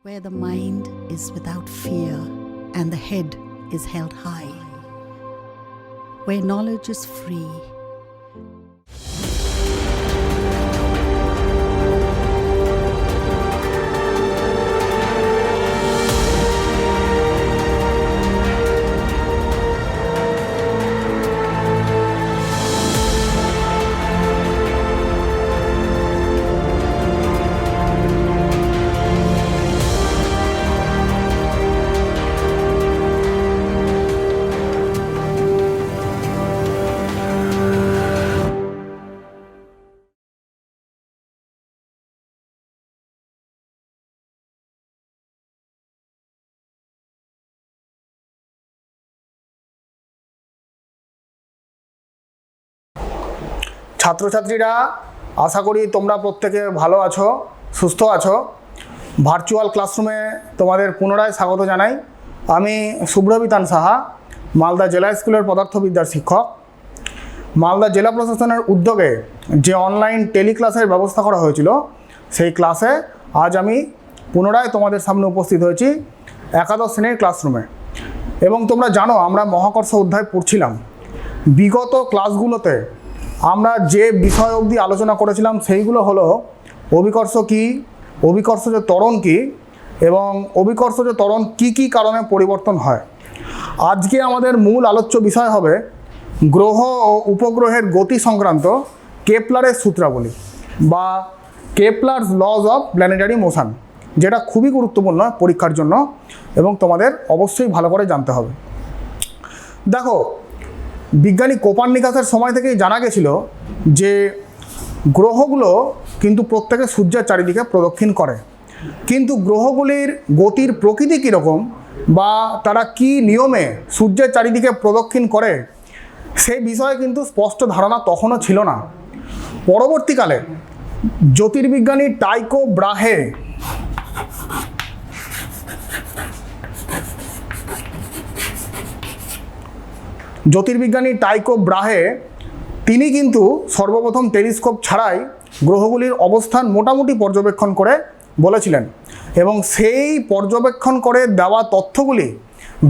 where the mind is without fear and the head is held high, where knowledge is free. ছাত্রছাত্রীরা আশা করি তোমরা প্রত্যেকে ভালো আছো, সুস্থ আছো। ভার্চুয়াল ক্লাসরুমে তোমাদের পুনরায় স্বাগত জানাই। আমি শুভ্রবিতান সাহা, মালদা জেলা স্কুলের পদার্থবিদ্যার শিক্ষক। মালদা জেলা প্রশাসনের উদ্যোগে যে অনলাইন টেলিক্লাসের ব্যবস্থা করা হয়েছিল, সেই ক্লাসে আজ আমি পুনরায় তোমাদের সামনে উপস্থিত হয়েছি একাদশ শ্রেণীর ক্লাসরুমে। এবং তোমরা জানো আমরা মহাকর্ষ অধ্যায় পড়ছিলাম। বিগত ক্লাসগুলোতে আমরা যে বিষয় অবধি আলোচনা করেছিলাম সেইগুলো হলো অভিকর্ষ কী, অভিকর্ষজ ত্বরণ কী এবং অভিকর্ষজ ত্বরণ কী কী কারণে পরিবর্তন হয়। আজকে আমাদের মূল আলোচ্য বিষয় হবে গ্রহ ও উপগ্রহের গতি সংক্রান্ত কেপলারের সূত্রাবলী বা Kepler's laws of planetary motion, যেটা খুবই গুরুত্বপূর্ণ পরীক্ষার জন্য এবং তোমাদের অবশ্যই ভালো করে জানতে হবে। দেখো, বিজ্ঞানী কোপার্নিকাসের সময় থেকেই জানা গেছিল যে গ্রহগুলো কিন্তু প্রত্যেকে সূর্যের চারিদিকে প্রদক্ষিণ করে, কিন্তু গ্রহগুলির গতির প্রকৃতি কীরকম বা তারা কি নিয়মে সূর্যের চারিদিকে প্রদক্ষিণ করে সেই বিষয়ে কিন্তু স্পষ্ট ধারণা তখনও ছিল না। পরবর্তীকালে জ্যোতির্বিজ্ঞানী টাইকো ব্রাহে তিনি কিন্তু সর্বপ্রথম টেলিস্কোপ ছাড়াই গ্রহগুলির অবস্থান মোটামুটি পর্যবেক্ষণ করে বলেছিলেন এবং সেই পর্যবেক্ষণ করে দেওয়া তথ্যগুলি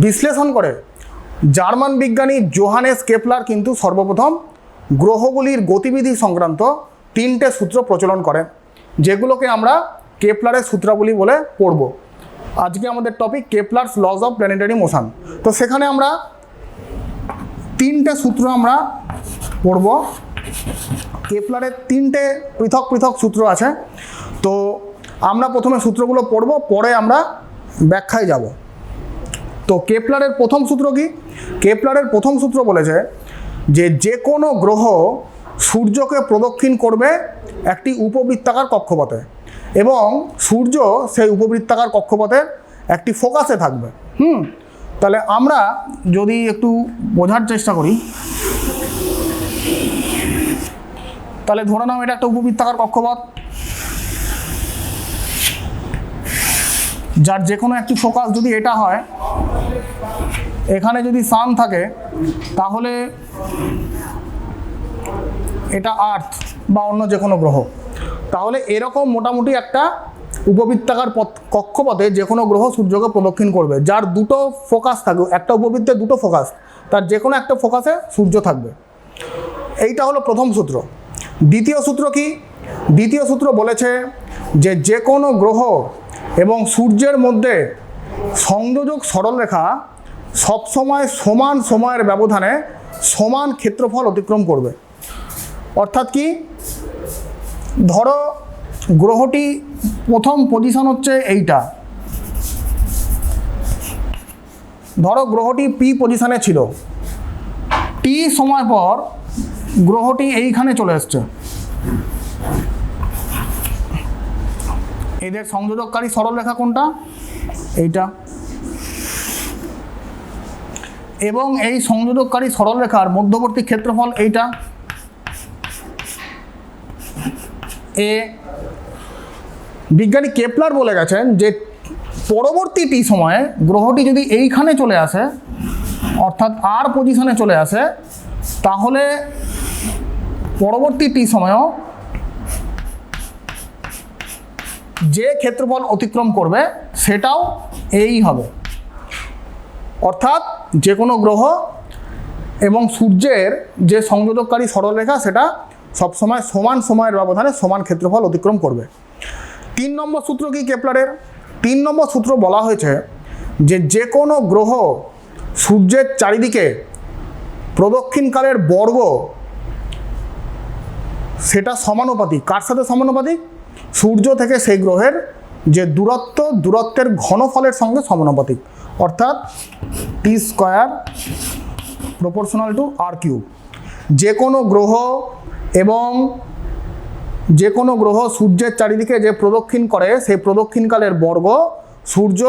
বিশ্লেষণ করে জার্মান বিজ্ঞানী জোহানেস কেপলার কিন্তু সর্বপ্রথম গ্রহগুলির গতিবিধি সংক্রান্ত 3টে সূত্র প্রচলন করেন, যেগুলোকে আমরা কেপলারের সূত্রাবলী বলে পড়ব। আজকে আমাদের topic Kepler's laws of planetary motion. তো সেখানে আমরা 3টে সূত্র আমরা পড়ব। কেপলারের 3টে পৃথক পৃথক সূত্র আছে। তো আমরা প্রথমে সূত্রগুলো পড়ব, পরে আমরা ব্যাখ্যায় যাব। তো কেপলারের প্রথম সূত্র কি? কেপলারের প্রথম সূত্র বলেছে যে কোনো গ্রহ সূর্যকে প্রদক্ষিণ করবে একটি উপবৃত্তাকার কক্ষপথে এবং সূর্য সেই উপবৃত্তাকার কক্ষপথের একটি ফোকাসে থাকবে। তাহলে আমরা যদি একটু বোঝার চেষ্টা করি, তাহলে ধরে নাও এটা একটা উপবৃত্তাকার কক্ষপথ, যার যে কোনো একটি ফোকাস যদি এটা হয়, এখানে যদি সান থাকে তাহলে এটা আর্থ বা অন্য যে কোনো গ্রহ। তাহলে এরকম মোটামুটি একটা উপবৃত্তাকার কক্ষপথে যে কোনো গ্রহ সূর্যকে প্রদক্ষিণ করবে, যার দুটো ফোকাস থাকবে, একটা উপবৃত্তের দুটো ফোকাস, তার যে কোনো একটা ফোকাসে সূর্য থাকবে। এইটা হলো প্রথম সূত্র। দ্বিতীয় সূত্র কি? দ্বিতীয় সূত্র বলেছে যে কোনো গ্রহ এবং সূর্যের মধ্যে সংযোজক সরলরেখা সবসময় সমান সময়ের ব্যবধানে সমান ক্ষেত্রফল অতিক্রম করবে। অর্থাৎ কি? ধরো গ্রহটি প্রথম পজিশন হচ্ছে এইটা, ধরো গ্রহটি পি পজিশনে ছিল, টি সময় পর গ্রহটি এইখানে চলে এসছে। এদের সংযোজককারী সরলরেখা কোনটা? এইটা। এবং এই সংযোজককারী সরলরেখার মধ্যবর্তী ক্ষেত্রফল এইটা এ। বিজ্ঞানী কেপলার বলে গেছেন যে পরবর্তী টি সময়ে গ্রহটি যদি এইখানে চলে আসে, অর্থাৎ আর পজিশনে চলে আসে, তাহলে পরবর্তী টি সময়েও যে ক্ষেত্রফল অতিক্রম করবে সেটাও এই হবে। অর্থাৎ যে কোনো গ্রহ এবং সূর্যের যে সংযোজককারী সরলরেখা সেটা সবসময় সমান সময়ের ব্যবধানে সমান ক্ষেত্রফল অতিক্রম করবে। 3 নম্বর সূত্র কি কেপলারের? 3 নম্বর সূত্র বলা হয়েছে যে কোনো গ্রহ সূর্যের চারিদিকে প্রদক্ষিণকালের বর্গ সেটা সমানুপাতিক। কার সাথে সমানুপাতিক? সূর্য থেকে সেই গ্রহের যে দূরত্বের ঘনফলের সঙ্গে সমানুপাতিক। অর্থাৎ T square proportional to R cube. যে কোনো গ্রহ সূর্যের চারিদিকে যে প্রদক্ষিণ করে সেই প্রদক্ষিণকালের বর্গ সূর্য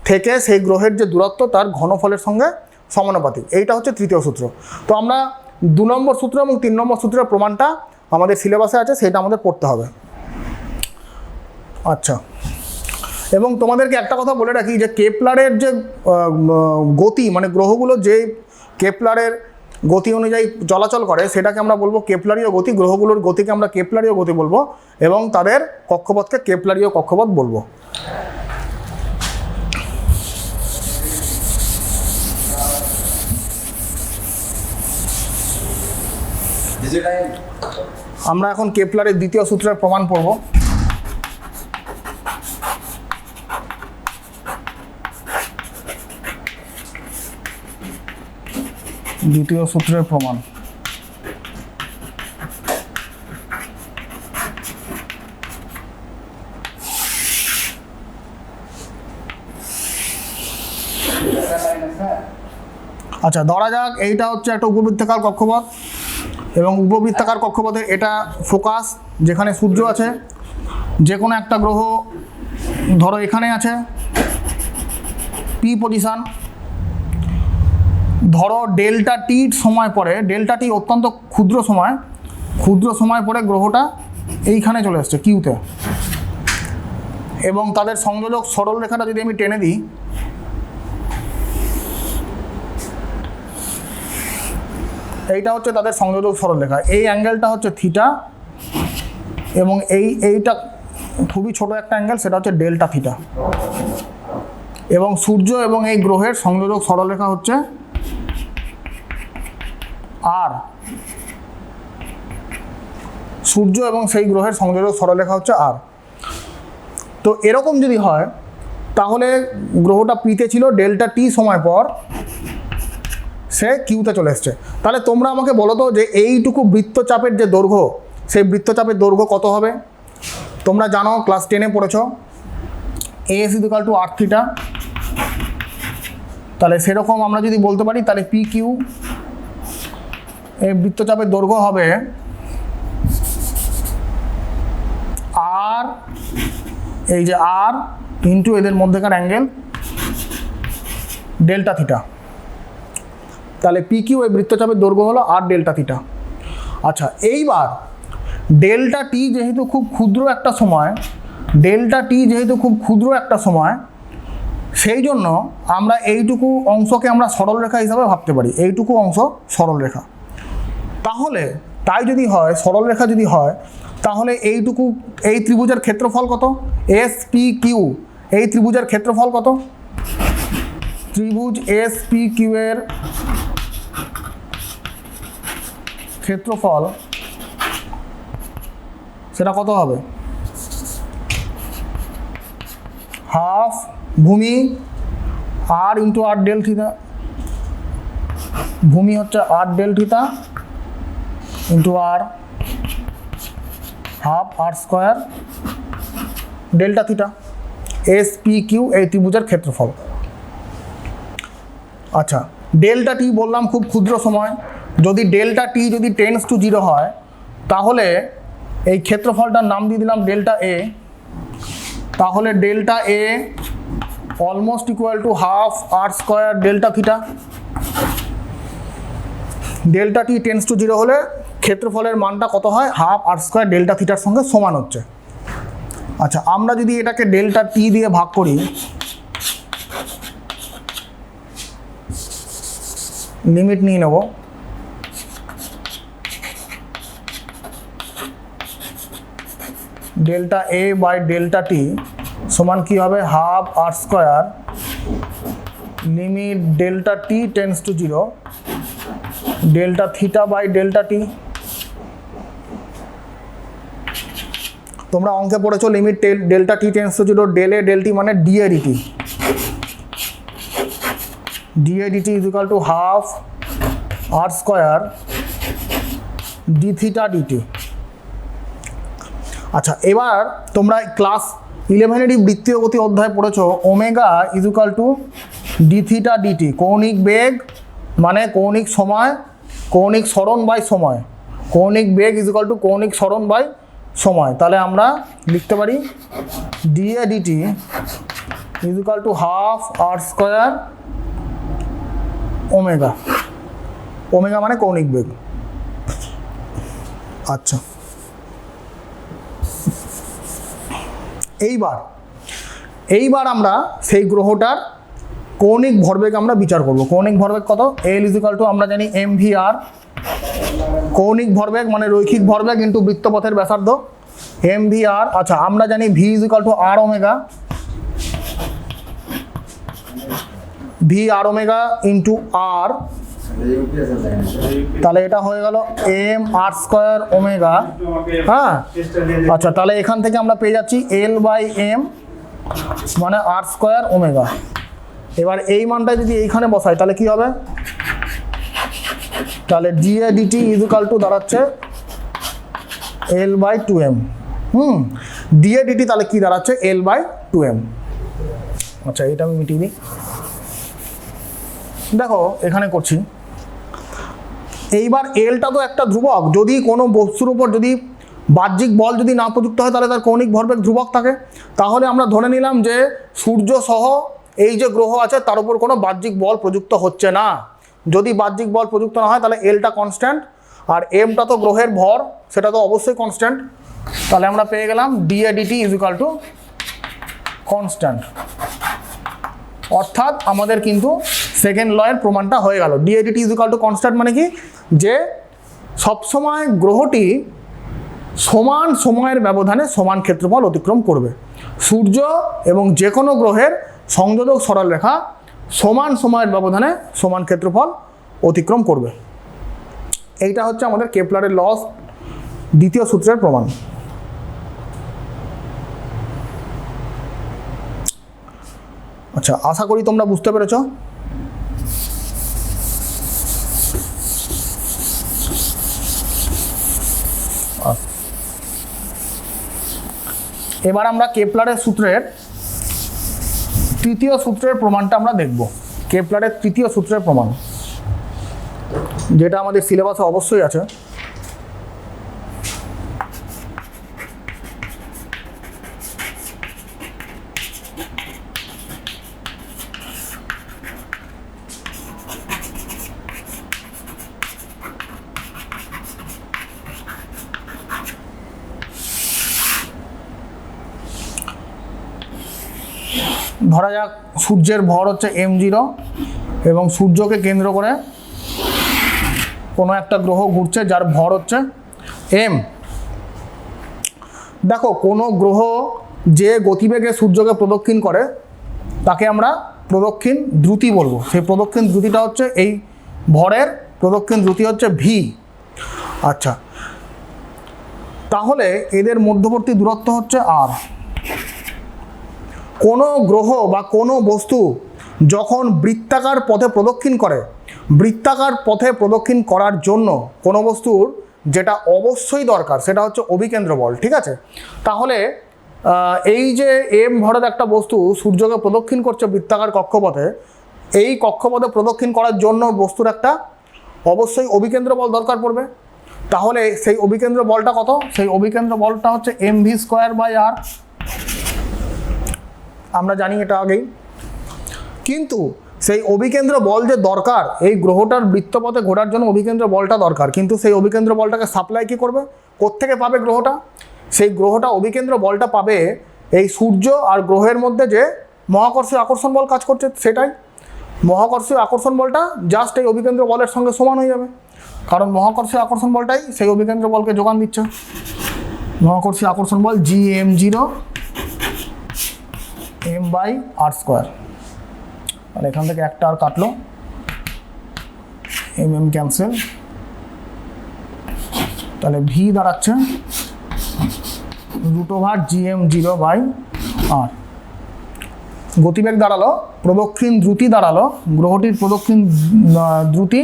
থেকে সেই গ্রহের যে দূরত্ব তার ঘনফলের সঙ্গে সমানুপাতিক। এইটা হচ্ছে তৃতীয় সূত্র। তো আমরা 2 নম্বর সূত্র এবং 3 নম্বর সূত্রের প্রমাণটা আমাদের সিলেবাসে আছে, সেটা আমাদের পড়তে হবে। আচ্ছা, এবং তোমাদেরকে একটা কথা বলে রাখি যে কেপলারের যে গতি, মানে গ্রহগুলো যে কেপলারের গতি অনুযায়ী চলাচল করে সেটাকে আমরা বলবো কেপলারীয় গতি। গ্রহগুলোর গতিকে আমরা কেপলারীয় গতি বলবো এবং তাদের কক্ষপথকে কেপলারীয় কক্ষপথ বলবো। আমরা এখন কেপলারের দ্বিতীয় সূত্রের প্রমাণ পড়ব। দ্বিতীয় সূত্রের প্রমাণ। আচ্ছা, ধরা যাক এইটা হচ্ছে একটা উপবৃত্তাকার কক্ষপথ এবং উপবৃত্তাকার কক্ষপথের এটা ফোকাস যেখানে সূর্য আছে। যে কোনো একটা গ্রহ ধরো এখানে আছে পি পজিশন। ধরো ডেল্টা টি সময় পরে, ডেল্টা টি অত্যন্ত ক্ষুদ্র সময় পরে গ্রহটা এইখানে চলে আসছে কিউতে, এবং তাদের সংযোজক সরলরেখাটা যদি আমি টেনে দিই, এইটা হচ্ছে তাদের সংযোজক সরলরেখা। এই অ্যাঙ্গেলটা হচ্ছে থিটা এবং এইটা খুবই ছোট একটা অ্যাঙ্গেল, সেটা হচ্ছে ডেল্টা থিটা। এবং সূর্য এবং এই গ্রহের সংযোজক সরলরেখা হচ্ছে আর। সূর্য এবং সেই গ্রহের সংযোজক সরলরেখা হচ্ছে আর। তো এরকম যদি হয় তাহলে গ্রহটা পিতে ছিল, ডেল্টা টি সময় পর সে কিউতে চলে এসছে। তাহলে তোমরা আমাকে বলো তো যে এইটুকু বৃত্তচাপের যে দৈর্ঘ্য, সেই বৃত্তচাপের দৈর্ঘ্য কত হবে? তোমরা জানো, ক্লাস 10-এ পড়েছ s equal to r theta. তাহলে সেরকম আমরা যদি বলতে পারি তাহলে পি কিউ এই বৃত্তচাপের দৈর্ঘ্য হবে আর, এই যে আর ইন্টু এদের মধ্যেকার অ্যাঙ্গেল ডেল্টা থিটা। তাহলে পি কিউ এই বৃত্তচাপের দৈর্ঘ্য হলো আর ডেল্টা থিটা। আচ্ছা, এইবার ডেল্টা টি যেহেতু খুব ক্ষুদ্র একটা সময়, সেই জন্য আমরা এইটুকু অংশকে আমরা সরলরেখা হিসাবে ভাবতে পারি। এইটুকু অংশ সরলরেখা। তাহলে তাই যদি হয়, সরলরেখা যদি হয়, তাহলে এইটুকু, এই ত্রিভুজের ক্ষেত্রফল কত? এস পি কিউ, এই ত্রিভুজের ক্ষেত্রফল কত? ত্রিভুজ এস পি কিউ এর ক্ষেত্রফল সেটা কত হবে? হাফ ভূমি R into R del theta. ভূমি হচ্ছে R del theta into R, half আর square delta theta. S P Q এই ত্রিভুজের ক্ষেত্রফল। আচ্ছা, ডেল্টা টি বললাম খুব ক্ষুদ্র সময়। যদি ডেল্টা টি যদি টেন্স টু 0 হয় তাহলে এই ক্ষেত্রফলটার নাম দিয়ে দিলাম ডেল্টা এ। তাহলে delta a almost equal to half R square delta theta. Delta T tends to 0 হলে ক্ষেত্রফলের মানটা কত হয়? হাফ আর স্কোয়ার ডেল্টা থিটার সঙ্গে সমান হচ্ছে। আচ্ছা, আমরা যদি এটাকে ডেল্টা টি দিয়ে ভাগ করি, লিমিট নিয়ে নেব। Delta A by delta T সমান কী হবে, half R square limit delta T tends to 0 delta theta by delta T. তোমরা অঙ্কে পড়েছো limit delta T tends to 0 del A del T মানে D A D T, D A DT is equal to half R square D theta D T. আচ্ছা, এবার তোমরা class 11-এরই বৃত্তীয় গতি অধ্যায় পড়েছো omega is equal to D theta D T, কৌণিক বেগ মানে কৌণিক সময়, কৌণিক সরণ বাই সময়, কৌণিক বেগ ইজ ইকুয়াল টু কৌণিক সরণ বাই সময়। তাহলে আমরা লিখতে পারি dA DT is equal to half R square omega, omega মানে কৌণিক বেগ। আচ্ছা, এইবার আমরা সেই গ্রহটার কৌণিক ভরবেগ আমরা বিচার করব। কৌণিক ভরবেগ কত, এল ইজ ইকুয়াল টু আমরা জানি এম ভি আর, কৌণিক ভরবেগ মানে রৈখিক ভরবেগ ইন্টু বৃত্তপথের ব্যাসার্ধ এম ভি আর। আচ্ছা, আমরা জানি V is equal to R omega, V R omega into R, তাহলে এটা হয়ে গেল এম আর স্কোয়ার ওমেগা। হ্যাঁ, আচ্ছা, তাহলে এখান থেকে আমরা পেয়ে যাচ্ছি এল বাই এম মানে আর স্কোয়ার ওমেগা। এবার এই মানটা যদি এইখানে বসাই তাহলে কি হবে, তাহলে dA DT is equal to দাঁড়াচ্ছে l by 2m। DA DT তাহলে কি দাঁড়াচ্ছে, এল বাই 2m। আচ্ছা, এটা আমি মিটিয়ে দিই। দেখো এখানে করছি, এইবার এলটা তো একটা ধ্রুবক, যদি কোনো বস্তুর উপর যদি বাহ্যিক বল যদি না প্রযুক্ত হয় তাহলে তার কৌণিক ভরবেগ ধ্রুবক থাকে। তাহলে আমরা ধরে নিলাম যে সূর্য সহ এই যে গ্রহ আছে তার উপর কোনো বাহ্যিক বল প্রযুক্ত হচ্ছে না। যদি বাহ্যিক বল প্রযুক্ত না হয় তাহলে এলটা কনস্ট্যান্ট, আর এমটা তো গ্রহের ভর, সেটা তো অবশ্যই কনস্ট্যান্ট। তাহলে আমরা পেয়ে গেলাম dA DT is equal to constant, অর্থাৎ আমাদের কিন্তু সেকেন্ড লয়ের প্রমাণটা হয়ে গেল। DA DT is equal to constant মানে কি, যে সবসময় গ্রহটি সমান সময়ের ব্যবধানে সমান ক্ষেত্রফল অতিক্রম করবে। সূর্য এবং যে কোনো গ্রহের সংযোজক সরলরেখা সমান সময়ের ব্যবধানে সমান ক্ষেত্রফল অতিক্রম করবে। এইটা হচ্ছে আমাদের কেপলারের লস দ্বিতীয় সূত্রের প্রমাণ। আচ্ছা, আশা করি তোমরা বুঝতে পেরেছ। এবার আমরা কেপলারের সূত্রের তৃতীয় সূত্রের প্রমাণটা আমরা দেখব। কেপলারের তৃতীয় সূত্রের প্রমাণ, যেটা আমাদের সিলেবাসে অবশ্যই আছে। ধরা যাক সূর্যের ভর হচ্ছে m0 এবং সূর্যকে কেন্দ্র করে কোনো একটা গ্রহ ঘুরছে যার ভর হচ্ছে m। দেখো, কোনো গ্রহ যে গতিবেগে সূর্যকে প্রদক্ষিণ করে তাকে আমরা প্রদক্ষিণ দ্রুতি বলবো। সেই প্রদক্ষিণ দ্রুতিটা হচ্ছে এই ভরের প্রদক্ষিণ দ্রুতি হচ্ছে v। আচ্ছা, তাহলে এদের মধ্যবর্তী দূরত্ব হচ্ছে r। কোনো গ্রহ বা কোনো বস্তু যখন বৃত্তাকার পথে প্রদক্ষিণ করে, বৃত্তাকার পথে প্রদক্ষিণ করার জন্য কোনো বস্তুর যেটা অবশ্যই দরকার সেটা হচ্ছে অভিকেন্দ্র বল। ঠিক আছে, তাহলে এই যে এম ভরের একটা বস্তু সূর্যকে প্রদক্ষিণ করছে বৃত্তাকার কক্ষপথে, এই কক্ষপথে প্রদক্ষিণ করার জন্য বস্তুর একটা অবশ্যই অভিকেন্দ্র বল দরকার পড়বে। তাহলে সেই অভিকেন্দ্র বলটা কত, সেই অভিকেন্দ্র বলটা হচ্ছে mv²/r। আমরা জানি এটা আগেই, কিন্তু সেই অভিকেন্দ্র বল যে দরকার এই গ্রহটার বৃত্তপথে ঘোরার জন্য অভিকেন্দ্র বলটা দরকার, কিন্তু সেই অভিকেন্দ্র বলটাকে সাপ্লাই কী করবে, কোত্থেকে পাবে গ্রহটা? সেই গ্রহটা অভিকেন্দ্র বলটা পাবে এই সূর্য আর গ্রহের মধ্যে যে মহাকর্ষীয় আকর্ষণ বল কাজ করছে সেটাই। মহাকর্ষীয় আকর্ষণ বলটা জাস্ট এই অভিকেন্দ্র বলের সঙ্গে সমান হয়ে যাবে, কারণ মহাকর্ষীয় আকর্ষণ বলটাই সেই অভিকেন্দ্র বলকে যোগান দিচ্ছে। মহাকর্ষী আকর্ষণ বল G M zero M by R square. আর এখান থেকে একটা আর কাটলো, এম এম ক্যান্সেল, তাহলে ভি দাঁড়াচ্ছে √GM0/r। গতিবেগ দাঁড়ালো, প্রদক্ষিণ দ্রুতি দাঁড়ালো, গ্রহটির প্রদক্ষিণ দ্রুতি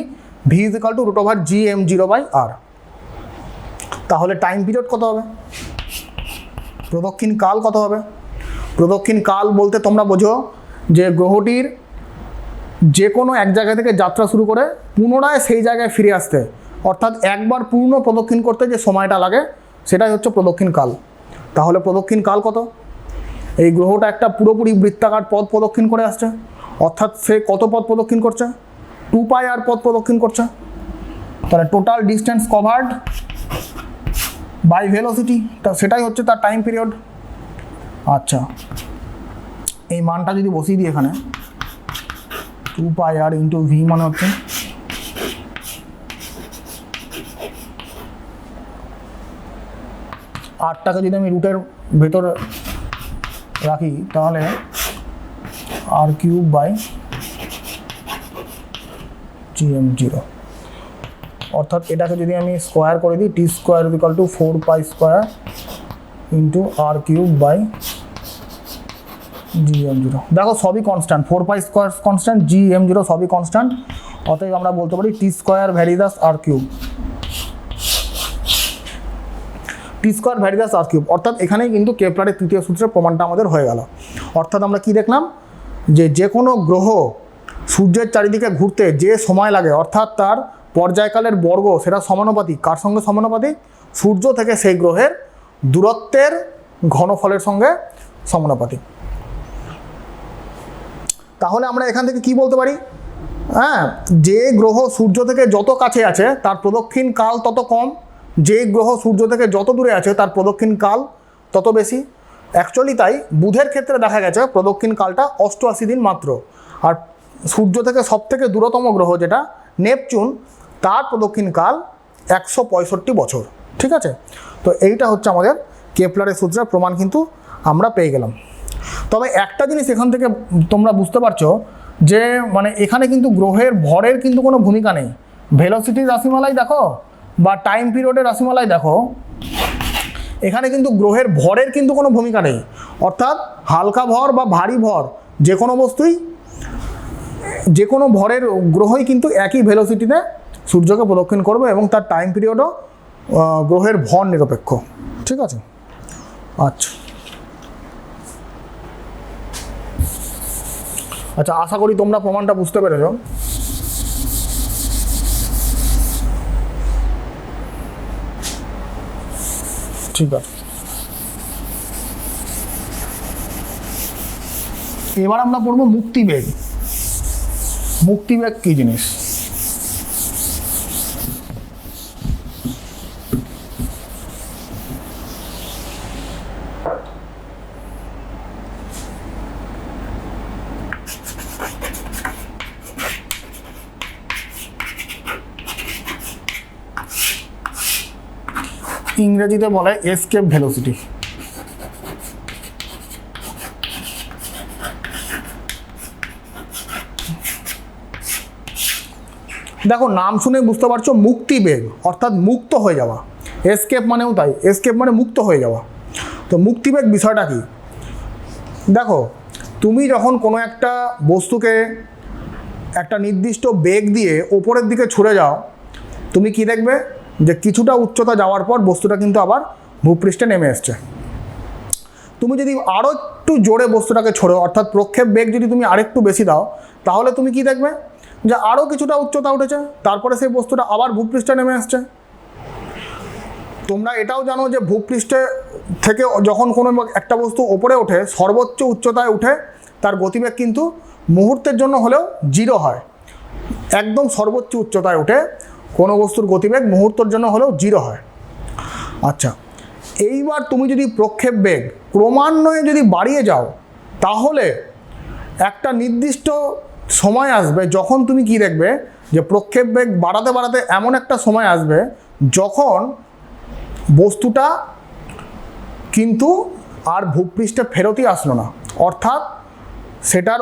ভি √GM0/r। তাহলে টাইম পিরিয়ড কত হবে, প্রদক্ষিণ কাল কত হবে? প্রদক্ষিণ কাল বলতে তোমরা বোঝো যে গ্রহটির যে কোনো এক জায়গা থেকে যাত্রা শুরু করে পুনরায় সেই জায়গায় ফিরে আসতে, অর্থাৎ একবার পূর্ণ প্রদক্ষিণ করতে যে সময়টা লাগে সেটাই হচ্ছে প্রদক্ষিণ কাল। তাহলে প্রদক্ষিণ কাল কত? এই গ্রহটা একটা পুরোপুরি বৃত্তাকার পথ প্রদক্ষিণ করে আসছে, অর্থাৎ সে কত পথ প্রদক্ষিণ করছে? 2πr পথ প্রদক্ষিণ করছে। তাহলে total distance covered by velocity, তা সেটাই হচ্ছে তার টাইম পিরিয়ড। আচ্ছা, এই মানটা যদি বসিয়ে দিই এখানে, 2πr ইন্টু ভি মানে হচ্ছে আটটাকে যদি আমি রুটের ভেতর রাখি তাহলে r³/GM0, অর্থাৎ এটাকে যদি আমি স্কোয়ার করে দিই t² = 4π² ইন্টু r³/GM0। দেখো সবই কনস্ট্যান্ট, 4π² কনস্ট্যান্ট, GM0 সবই কনস্ট্যান্ট, অতএব আমরা বলতে পারি t² ভ্যারিদাস r³, t² ভ্যারিদাস r³। অর্থাৎ এখানেই কিন্তু কেপলারের তৃতীয় সূত্রের প্রমাণটা আমাদের হয়ে গেল। অর্থাৎ আমরা কি দেখলাম, যে কোনো গ্রহ সূর্যের চারিদিকে ঘুরতে যে সময় লাগে, অর্থাৎ তার পর্যায়কালের বর্গ সেটা সমানুপাতিক কার সঙ্গে সমানুপাতিক? সূর্য থেকে সেই গ্রহের দূরত্বের ঘনফলের সঙ্গে সমানুপাতিক। তাহলে আমরা এখান থেকে কি বলতে পারি? হ্যাঁ, যে গ্রহ সূর্য থেকে যত কাছে আছে তার প্রদক্ষিণ কাল তত কম, যে গ্রহ সূর্য থেকে যত দূরে আছে তার প্রদক্ষিণ কাল তত বেশি। অ্যাকচুয়ালি তাই বুধের ক্ষেত্রে দেখা গেছে প্রদক্ষিণ কালটা 88 দিন মাত্র, আর সূর্য থেকে সবথেকে দূরতম গ্রহ যেটা নেপচুন তার প্রদক্ষিণ কাল 165 বছর। ঠিক আছে, তো এইটা হচ্ছে আমাদের কেপলারের সূত্রের প্রমাণ, কিন্তু আমরা পেয়ে গেলাম। তবে একটা জিনিস এখান থেকে তোমরা বুঝতে পারছো যে মানে এখানে কিন্তু গ্রহের ভরের কিন্তু কোনো ভূমিকা নেই। ভেলোসিটির রাশিমালাই দেখো বা টাইম পিরিয়ডের রাশিমালাই দেখো, এখানে কিন্তু গ্রহের ভরের কিন্তু কোনো ভূমিকা নেই। অর্থাৎ হালকা ভর বা ভারী ভর যে কোনো বস্তুই, যে কোনো ভরের গ্রহই কিন্তু একই ভেলোসিটিতে সূর্যকে প্রদক্ষিণ করবে এবং তার টাইম পিরিয়ডও গ্রহের ভর নিরপেক্ষ। ঠিক আছে, আচ্ছা আচ্ছা, আশা করি তোমরা প্রমাণটা বুঝতে পেরেছ। ঠিক আছে, এবার আমরা পড়বো মুক্তিবেগ। মুক্তিবেগ কি জিনিস? ইংরেজিতে বলে এসকেপ ভেলোসিটি। দেখো নাম শুনে বুঝতে পারছো, মুক্তিবেগ অর্থাৎ মুক্ত হয়ে যাওয়া, এসকেপ মানেও তাই, এসকেপ মানে মুক্ত হয়ে যাওয়া। তো মুক্তিবেগ বিষয়টা কি? দেখো তুমি যখন কোনো একটা বস্তুকে একটা নির্দিষ্ট বেগ দিয়ে ওপরের দিকে ছুড়ে যাও, তুমি কি দেখবে যে কিছুটা উচ্চতা যাওয়ার পর বস্তুটা কিন্তু আবার ভূপৃষ্ঠে নেমে এসছে। তুমি যদি আরও একটু জোরে বস্তুটাকে ছোড়ো, অর্থাৎ প্রক্ষেপ বেগ যদি তুমি আরেকটু বেশি দাও, তাহলে তুমি কি দেখবে যে আরও কিছুটা উচ্চতা উঠেছে, তারপরে সেই বস্তুটা আবার ভূপৃষ্ঠে নেমে আসছে। তোমরা এটাও জানো যে ভূপৃষ্ঠে থেকে যখন কোনো একটা বস্তু ওপরে ওঠে, সর্বোচ্চ উচ্চতায় উঠে তার গতিবেগ কিন্তু মুহূর্তের জন্য হলেও 0 হয়। একদম সর্বোচ্চ উচ্চতায় উঠে কোনো বস্তুর গতিবেগ মুহূর্তের জন্য হলেও 0 হয়। আচ্ছা, এইবার তুমি যদি প্রক্ষেপ বেগ ক্রমান্বয়ে যদি বাড়িয়ে যাও, তাহলে একটা নির্দিষ্ট সময় আসবে যখন তুমি কি দেখবে যে প্রক্ষেপ বেগ বাড়াতে বাড়াতে এমন একটা সময় আসবে যখন বস্তুটা কিন্তু আর ভূপৃষ্ঠে ফেরতই আসলো না, অর্থাৎ সেটার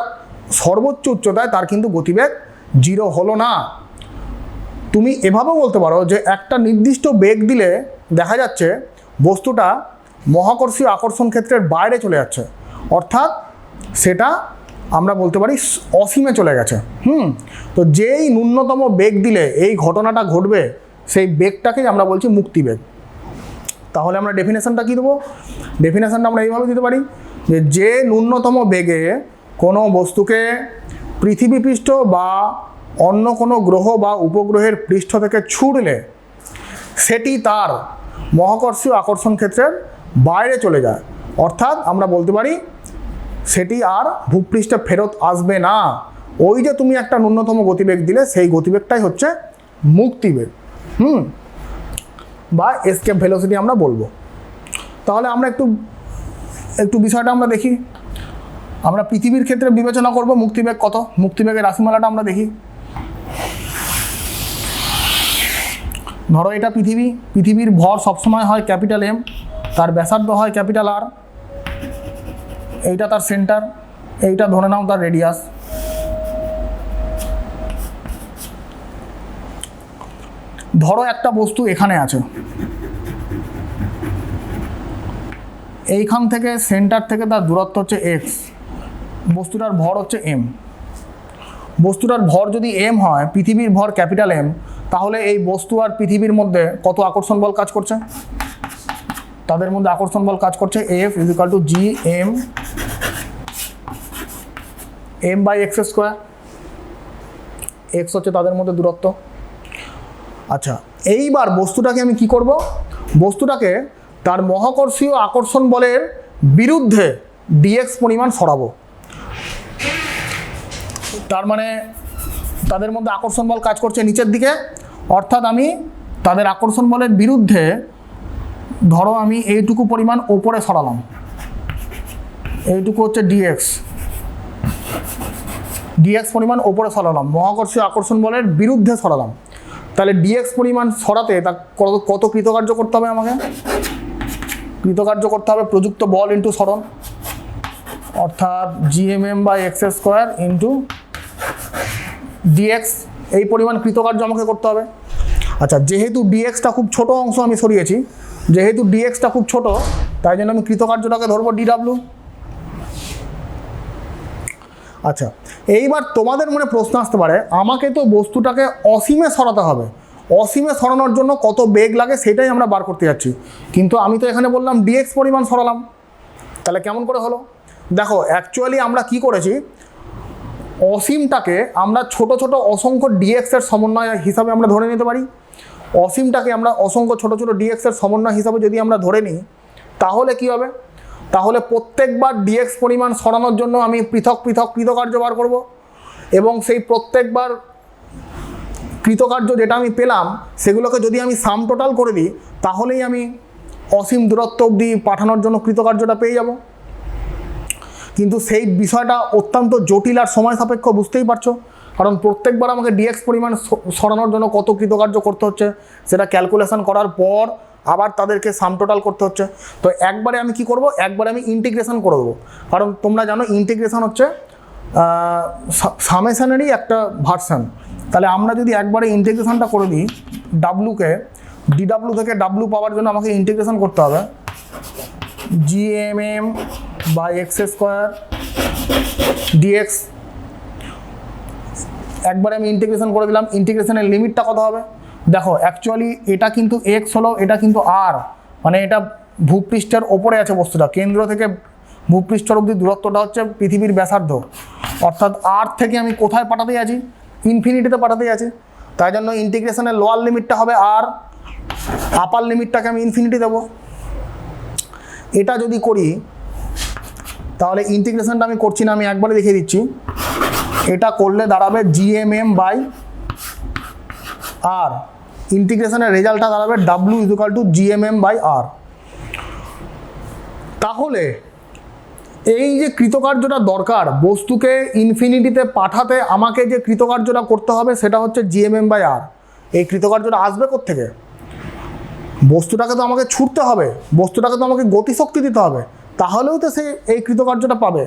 সর্বোচ্চ উচ্চতায় তার কিন্তু গতিবেগ 0 হলো না। তুমি এভাবেও বলতে পারো যে একটা নির্দিষ্ট বেগ দিলে দেখা যাচ্ছে বস্তুটা মহাকর্ষীয় আকর্ষণ ক্ষেত্রের বাইরে চলে যাচ্ছে, অর্থাৎ সেটা আমরা বলতে পারি অসীমে চলে গেছে। তো যেই ন্যূনতম বেগ দিলে এই ঘটনাটা ঘটবে সেই বেগটাকেই আমরা বলছি মুক্তিবেগ। তাহলে আমরা ডেফিনেশনটা কী দেবো? ডেফিনেশনটা আমরা এইভাবে দিতে পারি যে ন্যূনতম বেগে কোনো বস্তুকে পৃথিবী পৃষ্ঠ বা অন্য কোনো গ্রহ বা উপগ্রহের পৃষ্ঠ থেকে ছুড়লে সেটি তার মহাকর্ষীয় আকর্ষণ ক্ষেত্রের বাইরে চলে যায়, অর্থাৎ আমরা বলতে পারি সেটি আর ভূপৃষ্ঠে ফেরত আসবে না। ওই যে তুমি একটা ন্যূনতম গতিবেগ দিলে সেই গতিবেগটাই হচ্ছে মুক্তিবেগ, বা এসকেপ ভেলোসিটি আমরা বলবো। তাহলে আমরা একটু বিষয়টা আমরা দেখি। আমরা পৃথিবীর ক্ষেত্রে বিবেচনা করব মুক্তিবেগ কত, মুক্তিবেগের রাশিমালাটা আমরা দেখি। ধরো এটা পৃথিবীর ভর সবসময় হয় ক্যাপিটাল এম, তার ব্যাসার্ধ হয় ক্যাপিটাল আর, এইটা তার সেন্টার, এইটা ধরে নাও তার রেডিয়াস। ধরো একটা বস্তু এখানে আছে, এইখান থেকে সেন্টার থেকে তার দূরত্ব হচ্ছে এক্স, বস্তুটার ভর হচ্ছে এম। বস্তুটার ভর যদি এম হয়, পৃথিবীর ভর ক্যাপিটাল এম, তাহলে এই বস্তু আর পৃথিবীর মধ্যে কত আকর্ষণ বল কাজ করছে? তাদের মধ্যে আকর্ষণ বল কাজ করছে F equal to G M by x square. X হচ্ছে তাদের মধ্যে দূরত্ব। আচ্ছা, এইবার বস্তুটাকে আমি কি করব? বস্তুটাকে তার মহাকর্ষীয় আকর্ষণ বলের বিরুদ্ধে ডিএক্স পরিমাণ সরাবো। তার মানে তাদের মধ্যে আকর্ষণ বল কাজ করছে নিচের দিকে, অর্থাৎ আমি তাদের আকর্ষণ বলের বিরুদ্ধে ধরো আমি এইটুকু পরিমাণ ওপরে সরালাম, এইটুকু হচ্ছে ডিএক্স পরিমাণ ওপরে সরালাম, মহাকর্ষীয় আকর্ষণ বলের বিরুদ্ধে সরালাম। তাহলে ডিএক্স পরিমাণ সরাতে তা কত কৃতকার্য করতে হবে? আমাকে কৃতকার্য করতে হবে প্রযুক্ত বল ইন্টু সরণ, অর্থাৎ GMm by x square into dx. এই পরিমাণ কৃতকার্য আমাকে করতে হবে। আচ্ছা, যেহেতু ডিএক্সটা খুব ছোট অংশ আমি সরিয়েছি, যেহেতু ডিএক্সটা খুব ছোট, তাই জন্য আমি কৃতকার্যটাকে ধরবো ডিডাব্লিউ। আচ্ছা, এইবার তোমাদের মনে প্রশ্ন আসতে পারে, আমাকে তো বস্তুটাকে অসীমে সরাতে হবে, অসীমে সরানোর জন্য কত বেগ লাগে সেটাই আমরা বার করতে যাচ্ছি, কিন্তু আমি তো এখানে বললাম ডিএক্স পরিমাণ সরালাম। তাহলে কেমন করে হলো? দেখো, অ্যাকচুয়ালি আমরা কি করেছি, অসীমটাকে আমরা ছোট ছোট অসংখ্য ডিএক্সের সমন্বয় হিসাবে আমরা ধরে নিতে পারি। অসীমটাকে আমরা অসংখ্য ছোট ছোট ডিএক্সের সমন্বয় হিসাবে যদি আমরা ধরে নিই, তাহলে কি হবে? তাহলে প্রত্যেকবার ডিএক্স পরিমাণ সরানোর জন্য আমি পৃথক পৃথক কৃতকার্য বার করব, এবং সেই প্রত্যেকবার কৃতকার্য যেটা আমি পেলাম সেগুলোকে যদি আমি সাম টোটাল করে দিই, তাহলেই আমি অসীম দূরত্ব অবধি পাঠানোর জন্য কৃতকার্যটা পেয়ে যাব। কিন্তু সেই বিষয়টা অত্যন্ত জটিল আর সময় সাপেক্ষ, বুঝতেই পারছো, কারণ প্রত্যেকবার আমাকে ডিএক্স পরিমাণ সরানোর জন্য কত কৃতকার্য করতে হচ্ছে সেটা ক্যালকুলেশন করার পর আবার তাদেরকে সাম টোটাল করতে হচ্ছে। তো একবারে আমি কি করব, একবারে আমি ইন্টিগ্রেশন করে দেবো, কারণ তোমরা জানো ইন্টিগ্রেশন হচ্ছে সামেশনেরই একটা ভার্সান। তাহলে আমরা যদি একবারে ইন্টিগ্রেশনটা করে দিই, ডাব্লুকে ডিডাব্লু থেকে ডাব্লু পাওয়ার জন্য আমাকে ইন্টিগ্রেশন করতে হবে GMm by x square dx. একবারে আমি ইন্টিগ্রেশন করে দিলাম। ইন্টিগ্রেশনের লিমিটটা কত হবে? দেখো, অ্যাকচুয়ালি এটা কিন্তু এক্স হলো, এটা কিন্তু আর, মানে এটা ভূপৃষ্ঠের ওপরে আছে বস্তুটা, কেন্দ্র থেকে ভূপৃষ্ঠ অবধি দূরত্বটা হচ্ছে পৃথিবীর ব্যাসার্ধ, অর্থাৎ আর থেকে আমি কোথায় পাঠাতে আছি? ইনফিনিটিতে পাঠাতে আছি। তাই জন্য ইন্টিগ্রেশনের লোয়ার লিমিটটা হবে আর, আপার লিমিটটাকে আমি ইনফিনিটি দেবো। এটা যদি করি, তাহলে ইন্টিগ্রেশনটা আমি করছি না, আমি একবারে দেখিয়ে দিচ্ছি। এটা করলে দাঁড়াবে জিএমএম বাই আর, ইন্টিগ্রেশনের রেজাল্টটা দাঁড়াবে W equal to G M M by R. তাহলে এই যে কৃতকার্যটা দরকার বস্তুকে ইনফিনিটিতে পাঠাতে, আমাকে যে কৃতকার্যটা করতে হবে সেটা হচ্ছে জিএমএম বাই আর। এই কৃতকার্যটা আসবে কোত্থেকে? বস্তুটাকে তো আমাকে ছুটতে হবে, বস্তুটাকে তো আমাকে গতিশক্তি দিতে হবে, তাহলেও তো সে এই কৃতকার্যটা পাবে,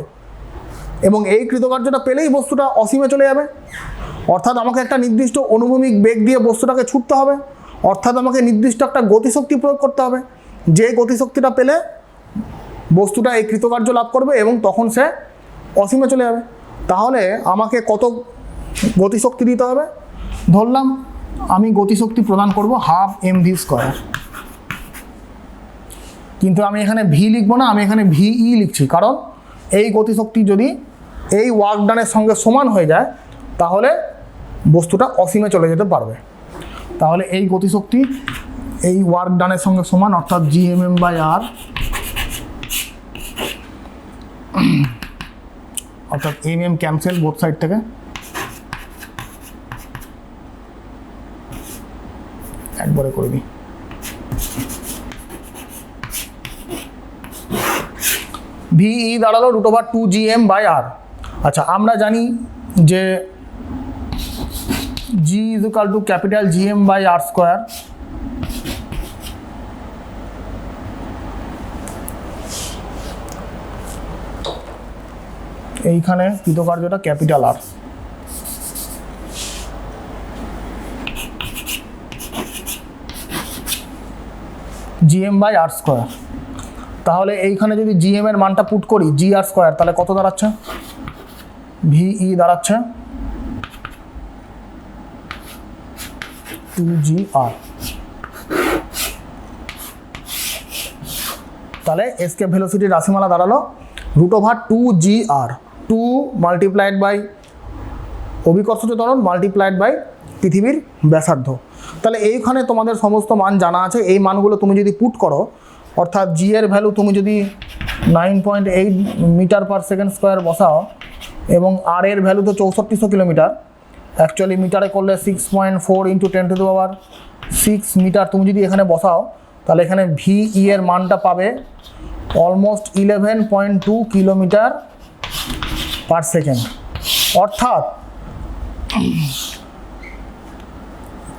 এবং এই কৃতকার্যটা পেলেই বস্তুটা অসীমে চলে যাবে। অর্থাৎ আমাকে একটা নির্দিষ্ট অনুভূমিক বেগ দিয়ে বস্তুটাকে ছুটতে হবে, অর্থাৎ আমাকে নির্দিষ্ট একটা গতিশক্তি প্রয়োগ করতে হবে, যে গতিশক্তিটা পেলে বস্তুটা এই কৃতকার্য লাভ করবে এবং তখন সে অসীমে চলে যাবে। তাহলে আমাকে কত গতিশক্তি দিতে হবে? ধরলাম আমি গতিশক্তি প্রদান করব 12 mv², কিন্তু আমি এখানে ভি লিখবো না, আমি এখানে ভিই লিখছি, কারণ এই গতিশক্তি যদি এই ওয়ার্ক ডানের সঙ্গে সমান হয়ে যায় তাহলে বস্তুটা অসীমে চলে যেতে পারবে। তাহলে এই গতিশক্তি এই ওয়ার্ক ডানের সঙ্গে সমান, অর্থাৎ gmm/r, অর্থাৎ ক্যান্সেল বোথ সাইড থেকে, একবারে করে দিই। ভিই দাঁড়ালো √2gm/r। আচ্ছা, আমরা জানি যে g =GM/r²। এইখানে কৃতকার্যটা ক্যাপিটাল আর। gm/r²। তাহলে এইখানে যদি gm এর মানটা পুট করি gr², তাহলে কত দাঁড়াচ্ছে? ভিই দাঁড়াচ্ছে 2gr। তাহলে এসকেপ ভেলোসিটির রাশিমালা দাঁড়ালো √2gr, 2 মাল্টিপ্লাইড বাই অভিকর্ষজ ত্বরণ মাল্টিপ্লাইড বাই পৃথিবীর ব্যাসার্ধ। তাহলে এইখানে তোমাদের সমস্ত মান জানা আছে। এই মানগুলো তুমি যদি পুট করো, অর্থাৎ জি এর ভ্যালু তুমি যদি 9.8 মিটার/সেকেন্ড² বসাও এবং আর এর ভ্যালু তো 6400 কিলোমিটার, অ্যাকচুয়ালি মিটারে করলে 6.4 × 10⁶ মিটার তুমি যদি এখানে বসাও, তাহলে এখানে ভিই এর মানটা পাবে অলমোস্ট 11.2 কিলোমিটার/সেকেন্ড। অর্থাৎ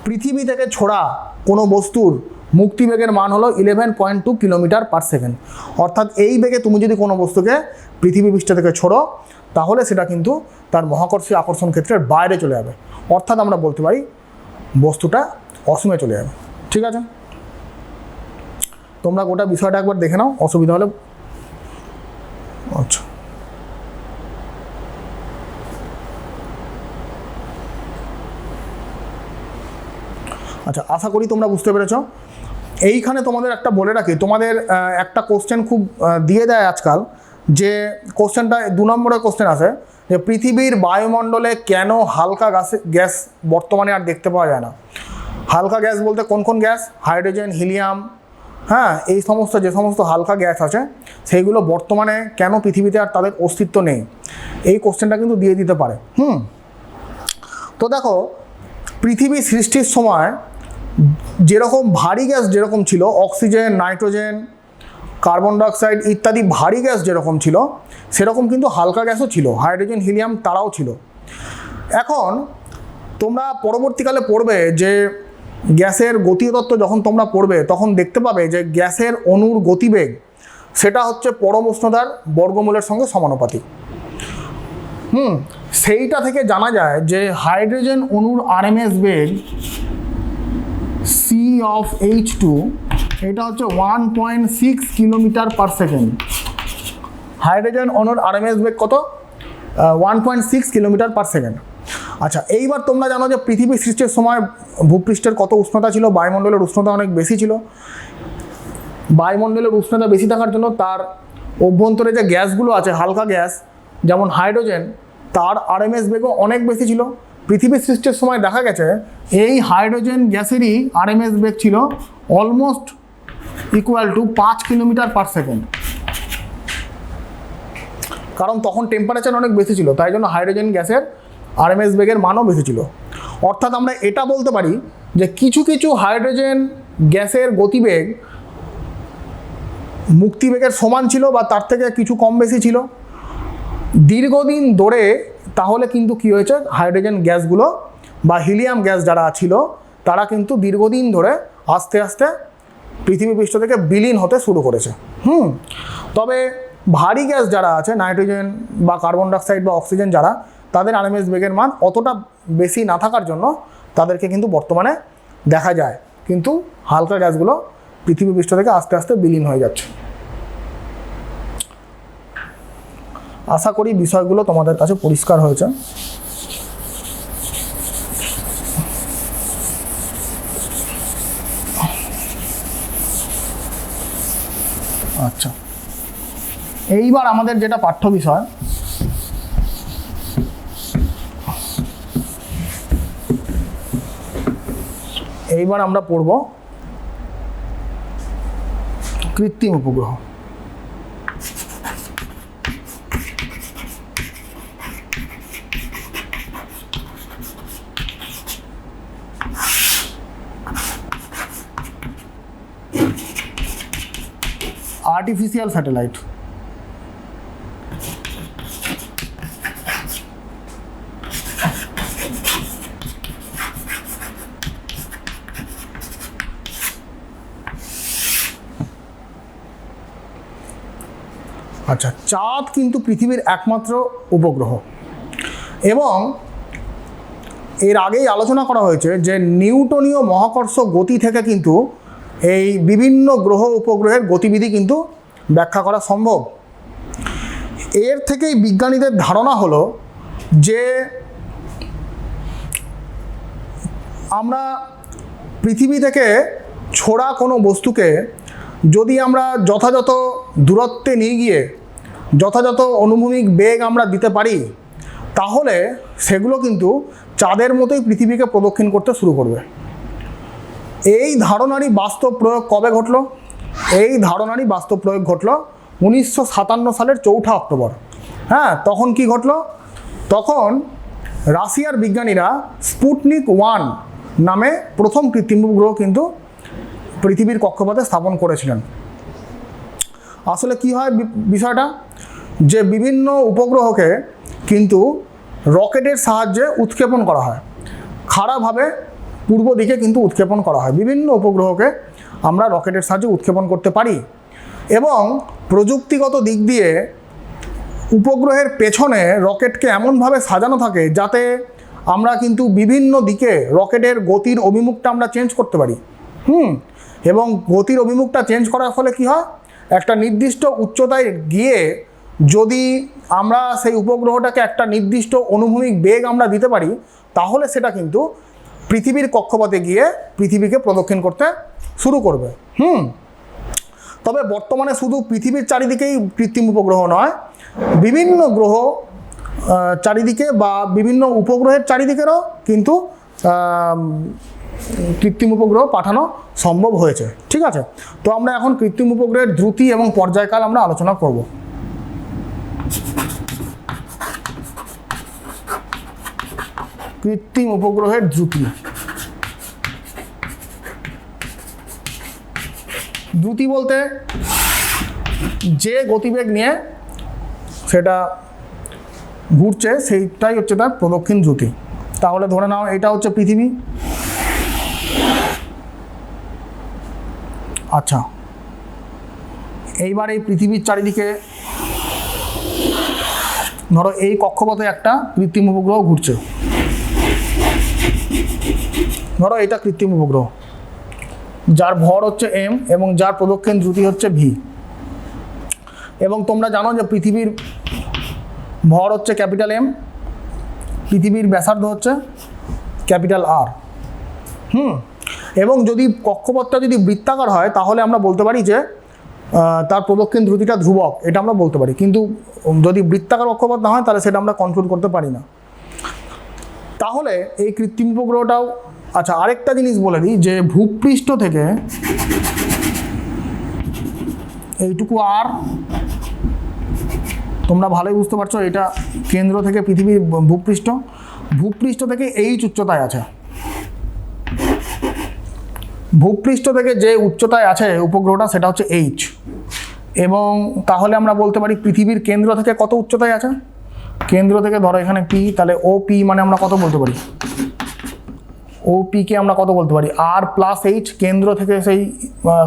পৃথিবী থেকে ছোড়া কোনো বস্তুর মুক্তিবেগের মান হলো 11.2 কিলোমিটার/সেকেন্ড। অর্থাৎ এই বেগে তুমি যদি কোনো বস্তুকে পৃথিবী পৃষ্ঠ থেকে ছোড়ো তাহলে সেটা কিন্তু তার মহাকর্ষীয় আকর্ষণ ক্ষেত্রের বাইরে চলে যাবে, অর্থাৎ আমরা বলতে পারি বস্তুটা অসীমে চলে যাবে। ঠিক আছে, তোমরা গোটা বিষয়টা একবার দেখে নাও, অসুবিধা হলে। আচ্ছা, আচ্ছা, আশা করি তোমরা বুঝতে পেরেছ। এইখানে তোমাদের একটা বলে রাখি, তোমাদের একটা কোশ্চেন খুব দিয়ে দেয় আজকাল, যে কোশ্চেনটা 2 নম্বরের কোশ্চেন আছে যে পৃথিবীর বায়ুমণ্ডলে কেন হালকা গ্যাস বর্তমানে আর দেখতে পাওয়া যায় না। হালকা গ্যাস বলতে কোন কোন গ্যাস? হাইড্রোজেন, হিলিয়াম, হ্যাঁ, এই সমস্ত যে সমস্ত হালকা গ্যাস আছে সেইগুলো বর্তমানে কেন পৃথিবীতে আর তাদের অস্তিত্ব নেই, এই কোশ্চেনটা কিন্তু দিয়ে দিতে পারে। তো দেখো, পৃথিবী সৃষ্টির সময় যেরকম ভারী গ্যাস যেরকম ছিল, অক্সিজেন, নাইট্রোজেন, কার্বন ডাইঅক্সাইড ইত্যাদি ভারী গ্যাস যেরকম ছিল, সেরকম কিন্তু হালকা গ্যাসও ছিল, হাইড্রোজেন, হিলিয়াম তারাও ছিল। এখন তোমরা পরবর্তীকালে পড়বে যে গ্যাসের গতীয় তত্ত্ব যখন তোমরা পড়বে তখন দেখতে পাবে যে গ্যাসের অণুর গতিবেগ সেটা হচ্ছে পরম উষ্ণতার বর্গমূলের সঙ্গে সমানুপাতিক। সেইটা থেকে জানা যায় যে হাইড্রোজেন অণুর আরএমএস বেগ CH2 এটা হচ্ছে 1.6 কিলোমিটার/সেকেন্ড। হাইড্রোজেন অণুর আরএমএস বেগ কত? 1.6 কিলোমিটার/সেকেন্ড। আচ্ছা, এইবার তোমরা জানো যে পৃথিবী সৃষ্টির সময় ভূপৃষ্ঠের কত উষ্ণতা ছিল? বায়ুমণ্ডলের উষ্ণতা অনেক বেশি ছিল। বায়ুমণ্ডলের উষ্ণতা বেশি থাকার জন্য তার অভ্যন্তরে যে গ্যাসগুলো আছে, হালকা গ্যাস যেমন হাইড্রোজেন, তার আরএমএস বেগও অনেক বেশি ছিল। পৃথিবী সৃষ্টির সময় দেখা গেছে এই হাইড্রোজেন গ্যাসেরই আরএমএস বেগ ছিল অলমোস্ট ইকুয়াল টু 5 কিলোমিটার/সেকেন্ড, কারণ তখন টেম্পারেচার অনেক বেশি ছিল, তাই জন্য হাইড্রোজেন গ্যাসের আরএমএস বেগের মানও বেশি ছিল। অর্থাৎ আমরা এটা বলতে পারি যে কিছু কিছু হাইড্রোজেন গ্যাসের গতিবেগ মুক্তিবেগের সমান ছিল বা তার থেকে কিছু কম বেশি ছিল দীর্ঘদিন ধরে। তাহলে কিন্তু কী হয়েছে, হাইড্রোজেন গ্যাসগুলো বা হিলিয়াম গ্যাস যারা ছিল তারা কিন্তু দীর্ঘদিন ধরে আস্তে আস্তে পৃথিবী পৃষ্ঠ থেকে বিলীন হতে শুরু করেছে। তবে ভারী গ্যাস যারা আছে, নাইট্রোজেন বা কার্বন ডাইঅক্সাইড বা অক্সিজেন যারা, তাদের আরএমএস বেগের মান অতটা বেশি না থাকার জন্য তাদেরকে কিন্তু বর্তমানে দেখা যায়, কিন্তু হালকা গ্যাসগুলো পৃথিবী পৃষ্ঠ থেকে আস্তে আস্তে বিলীন হয়ে যাচ্ছে। আশা করি বিষয়গুলো তোমাদের কাছে পরিষ্কার হয়েছে। আচ্ছা, এইবার আমাদের যেটা পাঠ্য বিষয়, এইবার আমরা পড়ব কৃত্রিম উপগ্রহ। Artificial satellite. আচ্ছা, চাঁদ কিন্তু পৃথিবীর একমাত্র উপগ্রহ, এবং এর আগেই আলোচনা করা হয়েছে যে নিউটনীয় মহাকর্ষ গতি থেকে কিন্তু এই বিভিন্ন গ্রহ উপগ্রহের গতিবিধি কিন্তু ব্যাখ্যা করা সম্ভব। এর থেকেই বিজ্ঞানীদের ধারণা হলো যে আমরা পৃথিবী থেকে ছোড়া কোনো বস্তুকে যদি আমরা যথাযথ দূরত্বে নিয়ে গিয়ে যথাযথ অনুভূমিক বেগ আমরা দিতে পারি, তাহলে সেগুলো কিন্তু চাঁদের মতোই পৃথিবীকে প্রদক্ষিণ করতে শুরু করবে। এই ধারণারই বাস্তব প্রয়োগ কবে ঘটল? এই ধারণারই বাস্তব প্রয়োগ ঘটল 1957 সালের 4 অক্টোবর। তখন কি ঘটল? তখন রাশিয়ার বিজ্ঞানীরা স্পুটনিক 1 নামে প্রথম কৃত্রিম উপগ্রহ কিন্তু পৃথিবীর কক্ষপথে স্থাপন করেছিলেন। আসলে কি হয় বিষয়টা, যে বিভিন্ন উপগ্রহকে কিন্তু রকেটের সাহায্যে উৎক্ষেপণ করা হয়, খাড়াভাবে পূর্ব দিকে কিন্তু উৎক্ষেপণ করা হয়। বিভিন্ন উপগ্রহকে আমরা রকেটের সাহায্যে উৎক্ষেপণ করতে পারি, এবং প্রযুক্তিগত দিক দিয়ে উপগ্রহের পেছনে রকেটকে এমনভাবে সাজানো থাকে যাতে আমরা কিন্তু বিভিন্ন দিকে রকেটের গতির অভিমুখটা আমরা চেঞ্জ করতে পারি। এবং গতির অভিমুখটা চেঞ্জ করার ফলে কি হয়, একটা নির্দিষ্ট উচ্চতায় গিয়ে যদি আমরা সেই উপগ্রহটাকে একটা নির্দিষ্ট অনুভূমিক বেগ আমরা দিতে পারি, তাহলে সেটা কিন্তু পৃথিবীর কক্ষপথে গিয়ে পৃথিবীকে প্রদক্ষিণ করতে শুরু করবে। তবে বর্তমানে শুধু পৃথিবীর চারিদিকেই কৃত্রিম উপগ্রহ নয়, বিভিন্ন গ্রহ চারিদিকে বা বিভিন্ন উপগ্রহের চারিদিকেরও কিন্তু কৃত্রিম উপগ্রহ পাঠানো সম্ভব হয়েছে। ঠিক আছে, তো আমরা এখন কৃত্রিম উপগ্রহের দ্রুতি এবং পর্যায়কাল আমরা আলোচনা করব। কৃত্রিম উপগ্রহের দ্রুতি। দ্রুতি বলতে যে গতিবেগ নিয়ে সেটা ঘুরছে সেইটাই হচ্ছে তার প্রদক্ষিণ দ্রুতি। তাহলে ধরে নাও এটা হচ্ছে পৃথিবী। আচ্ছা, এইবার এই পৃথিবীর চারিদিকে ধরো এই কক্ষপথে একটা কৃত্রিম উপগ্রহ ঘুরছে। ধরো এটা কৃত্রিম উপগ্রহ, যার ভর হচ্ছে m এবং যার প্রদক্ষিণ দ্রুতি হচ্ছে v। এবং তোমরা জানো যে পৃথিবীর ভর হচ্ছে ক্যাপিটাল M, পৃথিবীর ব্যাসার্ধ হচ্ছে ক্যাপিটাল R। এবং যদি কক্ষপথটা যদি বৃত্তাকার হয় তাহলে আমরা বলতে পারি যে তার প্রদক্ষিণ দ্রুতিটা ধ্রুবক, এটা আমরা বলতে পারি। কিন্তু যদি বৃত্তাকার কক্ষপথ না হয় তাহলে সেটা আমরা কন্ট্রোল করতে পারি না। তাহলে এই কৃত্রিম উপগ্রহটাও, আচ্ছা আরেকটা জিনিস বলে দিই যে ভূপৃষ্ঠ থেকে এইটুকু আর, তোমরা ভালোই বুঝতে পারছো এটা কেন্দ্র থেকে পৃথিবীর ভূপৃষ্ঠ, ভূপৃষ্ঠ থেকে এইচ উচ্চতায় আছে। ভূপৃষ্ঠ থেকে যে উচ্চতায় আছে উপগ্রহটা সেটা হচ্ছে এইচ। এবং তাহলে আমরা বলতে পারি পৃথিবীর কেন্দ্র থেকে কত উচ্চতায় আছে, কেন্দ্র থেকে ধরো এখানে পি, তাহলে ও পি মানে আমরা কত বলতে পারি ওপিকে আমরা কত বলতে পারি, আর প্লাস এইচ, কেন্দ্র থেকে সেই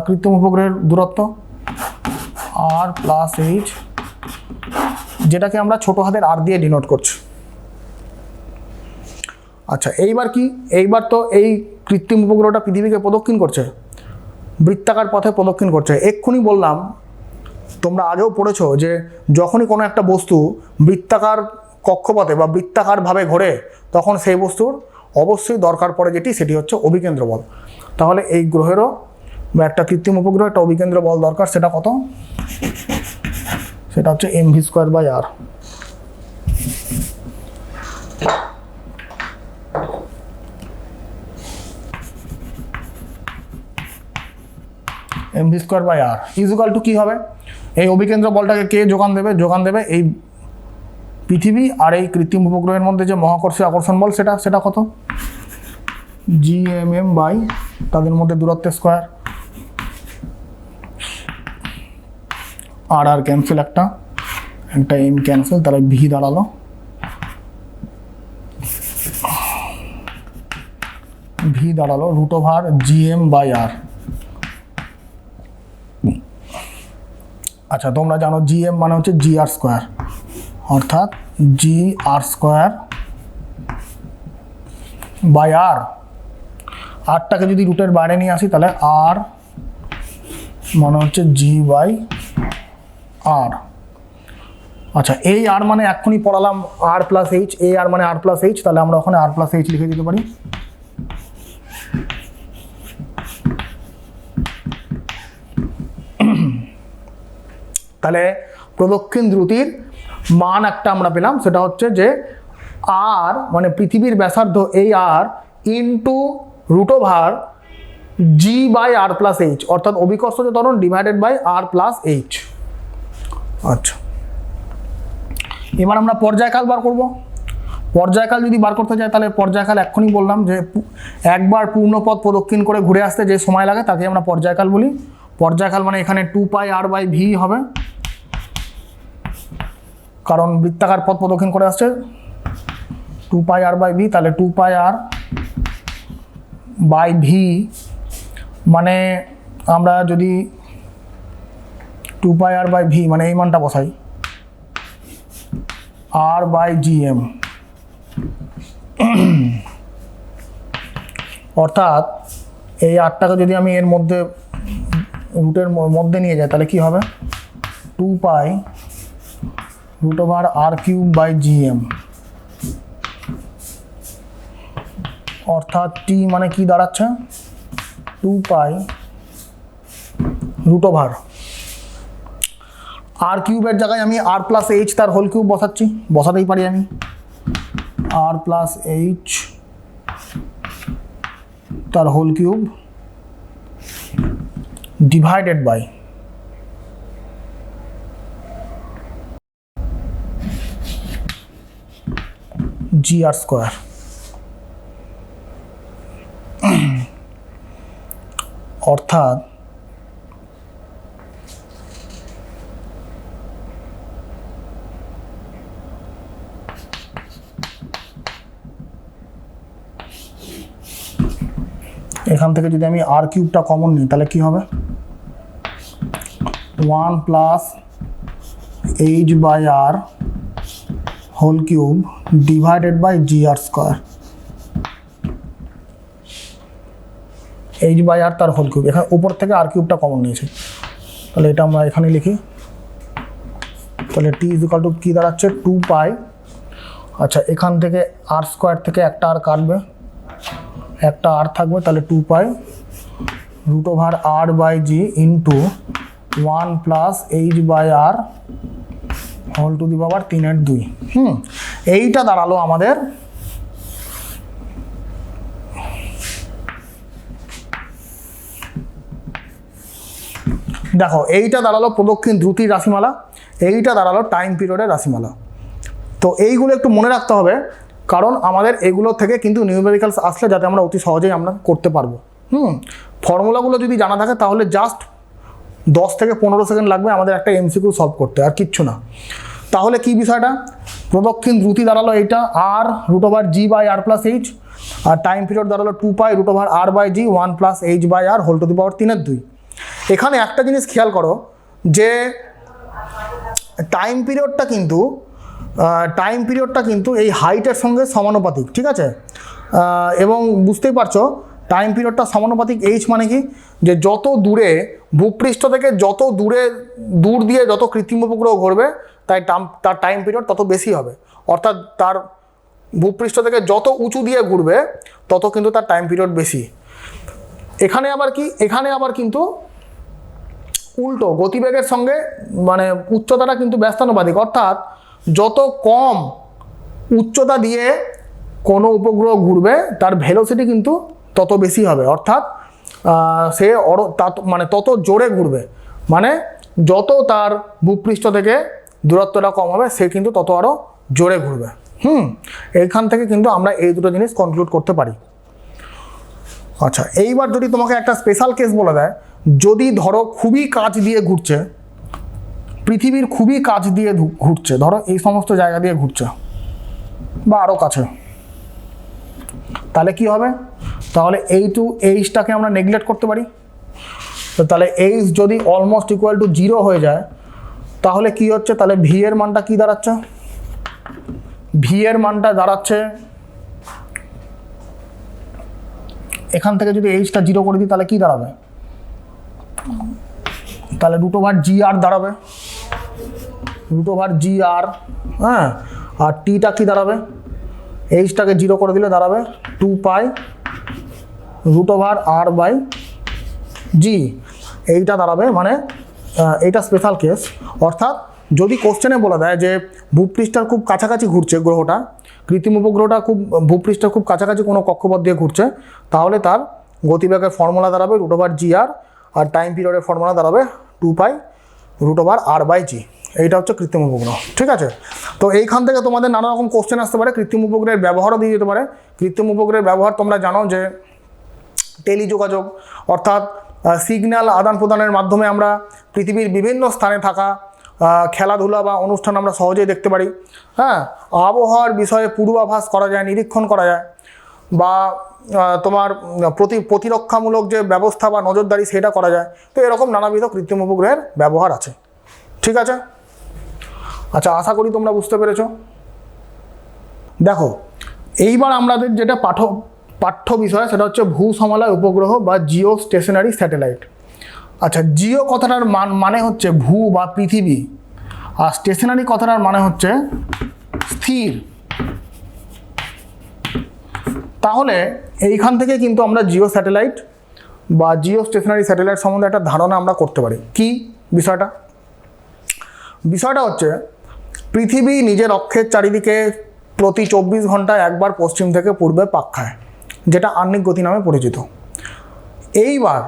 কৃত্রিম উপগ্রহের দূরত্ব আর প্লাস এইচ, যেটাকে আমরা ছোট হাতের আর দিয়ে ডিনোট করছি। আচ্ছা এইবার কি, এইবার তো এই কৃত্রিম উপগ্রহটা পৃথিবীকে প্রদক্ষিণ করছে, বৃত্তাকার পথে প্রদক্ষিণ করছে। এক্ষুনি বললাম, তোমরা আগেও পড়েছো যে যখনই কোনো একটা বস্তু বৃত্তাকার কক্ষপথে বা বৃত্তাকারভাবে ঘোরে, তখন সেই বস্তুর অবশ্যই দরকার পড়ে যেটি, সেটি হচ্ছে অভিকেন্দ্র বল। তাহলে এই গ্রহেরও বা একটা কৃত্রিম উপগ্রহ একটা অভিকেন্দ্র বল দরকার। সেটা কত? সেটা হচ্ছে mv²/r। mv²/r ইকুয়াল টু কী হবে? এই অভিকেন্দ্র বলটাকে কে যোগান দেবে? যোগান দেবে এই পৃথিবী আর এই কৃত্রিম উপগ্রহের মধ্যে যে মহাকর্ষীয় আকর্ষণ বল, সেটা কত? gmm বাই তাদের মধ্যে দূরত্বের স্কোয়ার। আর ক্যান্সেল, একটা এম ক্যান্সেল, তাহলে ভি দাঁড়ালো √gm/r। আচ্ছা তোমরা জানো gm মানে হচ্ছে gr², অর্থাৎ gr²/r। আরটাকে যদি রুটের বাইরে নিয়ে আসি তাহলে আর মানে হচ্ছে g/r। আচ্ছা এই আর মানে এক্ষুনি পড়ালাম আর প্লাস এইচ, এই আর মানে আর প্লাস এইচ, তাহলে আমরা ওখানে আর প্লাস এইচ লিখে দিতে পারি। তাহলে প্রদক্ষিণ দ্রুতির মান একটা আমরা পেলাম, সেটা হচ্ছে যে আর মানে পৃথিবীর ব্যাসার্ধ এই আর ইন্টু √g/r+h, অর্থাৎ অভিকর্ষজ ত্বরণ ডিভাইডেড বাই r+h। আচ্ছা এবার আমরা পর্যায়কাল বার করব। পর্যায়কাল যদি বার করতে চাই তাহলে পর্যায়কাল এক্ষুনি বললাম যে একবার পূর্ণপথ প্রদক্ষিণ করে ঘুরে আসতে যে সময় লাগে তাকে আমরা পর্যায়কাল বলি। পর্যায়কাল মানে এখানে 2πr/v হবে, কারণ বৃত্তাকার পথ প্রদক্ষিণ করে আসছে 2πr/v। তাহলে 2πr/v মানে আমরা যদি 2πr/v মানে এই মানটা বসাই r/gm, অর্থাৎ এই আরটাকে যদি আমি এর মধ্যে রুটের মধ্যে নিয়ে যাই তাহলে কি হবে? 2π√r³/gm, অর্থাৎ t মানে কি দাঁড়াচ্ছে? 2π√r কিউবের জায়গায় আমি r+h তার হোল কিউব বসাতেই পারি আমি। r+h তার whole cube divided by gr²। অর্থাৎ এখান থেকে যদি আমি আর কিউবটা কমন নিই তাহলে কি হবে? 1+h/r whole cube divided by gr²। h/r তার হোল কিউব, এখানে উপর থেকে আর কিউবটা কমন নিয়েছি, তাহলে এটা আমরা এখানে লিখি। তাহলে t ইকুয়াল টু কী দাঁড়াচ্ছে? 2π। আচ্ছা এখান থেকে r² থেকে একটা আর কাটবে, একটা আর থাকবে, তাহলে 2π√r/g into 1+h/r whole to the power 3/2। এইটা দাঁড়ালো আমাদের দেখো, এইটা দাঁড়ালো প্রদক্ষিণ দ্রুতির রাশিমালা, এইটা দাঁড়ালো টাইম পিরিয়ডের রাশিমালা। তো এইগুলো একটু মনে রাখতে হবে, কারণ আমাদের এগুলো থেকে কিন্তু নিউমেরিক্যালস আসলে যাতে আমরা অতি সহজেই আমরা করতে পারবো। ফর্মুলাগুলো যদি জানা থাকে তাহলে জাস্ট 10 থেকে 15 সেকেন্ড লাগবে আমাদের একটা এমসিকিউ সলভ করতে, আর কিচ্ছু না। তাহলে কি বিষয়টা, প্রদক্ষিণ দ্রুতি দাঁড়ালো এইটা আর √g/r + h, আর টাইম পিরিয়ড দাঁড়ালো 2π √r/g 1 + h/r whole to the power 3/2। এখানে একটা জিনিস খেয়াল করো যে টাইম পিরিয়ডটা কিন্তু এই হাইটের সঙ্গে সমানুপাতিক, ঠিক আছে। এবং বুঝতেই পারছো টাইম পিরিয়ডটা সমানুপাতিক। এইচ মানে কি, যে যত দূরে ভূপৃষ্ঠ থেকে যত দূর দিয়ে যত কৃত্রিম উপগ্রহ ঘুরবে তার টাইম পিরিয়ড তত বেশি হবে, অর্থাৎ তার ভূপৃষ্ঠ থেকে যত উঁচু দিয়ে ঘুরবে তত কিন্তু তার টাইম পিরিয়ড বেশি। এখানে আবার কিন্তু উল্টো, গতিবেগের সঙ্গে মানে উচ্চতাটা কিন্তু ব্যস্তানুপাতিক, অর্থাৎ যত কম উচ্চতা দিয়ে কোনো উপগ্রহ ঘুরবে তার ভেলোসিটি কিন্তু তত বেশি হবে, অর্থাৎ সে মানে তত জোরে ঘুরবে, মানে যত তার ভূপৃষ্ঠ থেকে দূরত্বটা কম হবে সে কিন্তু তত আরও জোরে ঘুরবে। এইখান থেকে কিন্তু আমরা এই দুটো জিনিস কনক্লুড করতে পারি। আচ্ছা, এইবার যদি তোমাকে একটা স্পেশাল কেস বলে দেয়, যদি ধরো খুবই কাছ দিয়ে ঘুরছে, পৃথিবীর খুবই কাছ দিয়ে ঘুরছে, ধরো এই সমস্ত জায়গা দিয়ে ঘুরছে বা আরও কাছে, তাহলে কি হবে, তাহলে এইচটাকে আমরা নেগলেক্ট করতে পারি। তো তাহলে এইচ যদি অলমোস্ট ইকুয়াল টু 0 হয়ে যায় তাহলে কি হচ্ছে, তাহলে ভি এর মানটা কি দাঁড়াচ্ছে, ভি এর মানটা দাঁড়াচ্ছে, এখান থেকে যদি এইচটা 0 করে দিই তাহলে কি দাঁড়াবে, তাহলে √gr দাঁড়াবে, √gr, হ্যাঁ। আর টিটা কি দাঁড়াবে, এইচটাকে 0 করে দিলে দাঁড়াবে 2π √r/g, এইটা দাঁড়াবে। মানে এইটা স্পেশাল কেস, অর্থাৎ যদি কোশ্চেনে বলা দেয় যে ভূপৃষ্ঠের খুব কাছাকাছি ঘুরছে গ্রহটা, কৃত্রিম উপগ্রহটা খুব ভূপৃষ্ঠের খুব কাছাকাছি কোনো কক্ষপথ দিয়ে ঘুরছে, তাহলে তার গতিবেগের ফর্মুলা দাঁড়াবে √gr, আর টাইম পিরিয়ডের ফর্মুলা দাঁড়াবে 2π √r/g। এইটা হচ্ছে কৃত্রিম উপগ্রহ, ঠিক আছে। তো এইখান থেকে তোমাদের নানা রকম কোশ্চেন আসতে পারে, কৃত্রিম উপগ্রহের ব্যবহারও দিয়ে যেতে পারে। কৃত্রিম উপগ্রহের ব্যবহার তোমরা জানো যে টেলিযোগাযোগ, অর্থাৎ সিগন্যাল আদান প্রদানের মাধ্যমে আমরা পৃথিবীর বিভিন্ন স্থানে থাকা খেলাধুলা বা অনুষ্ঠান আমরা সহজেই দেখতে পারি, হ্যাঁ। আবহাওয়ার বিষয়ে পূর্বাভাস করা যায়, নিরীক্ষণ করা যায়, বা তোমার প্রতিরক্ষামূলক যে ব্যবস্থা বা নজরদারি সেটা করা যায়। তো এরকম নানাবিধ কৃত্রিম উপগ্রহের ব্যবহার আছে, ঠিক আছে। আচ্ছা, আশা করি তোমরা বুঝতে পেরেছো। দেখো, এইবার আমাদের যেটা পাঠ্য বিষয় সেটা হচ্ছে ভূসমলয় উপগ্রহ বা জিও স্টেশনারি স্যাটেলাইট। আচ্ছা, জিও কথাটার মানে হচ্ছে ভূ বা পৃথিবী, আর স্টেশনারি কথাটার মানে হচ্ছে স্থির। তাহলে এইখান থেকে কিন্তু আমরা জিও স্যাটেলাইট বা জিও স্টেশনারি স্যাটেলাইট সম্বন্ধে একটা ধারণা আমরা করতে পারি। কি বিষয়টা হচ্ছে পৃথিবী নিজের অক্ষের চারিদিকে প্রতি 24 ঘন্টায় একবার পশ্চিম থেকে পূর্বে পাক খায়, যেটা আহ্নিক গতি নামে পরিচিত। এইবার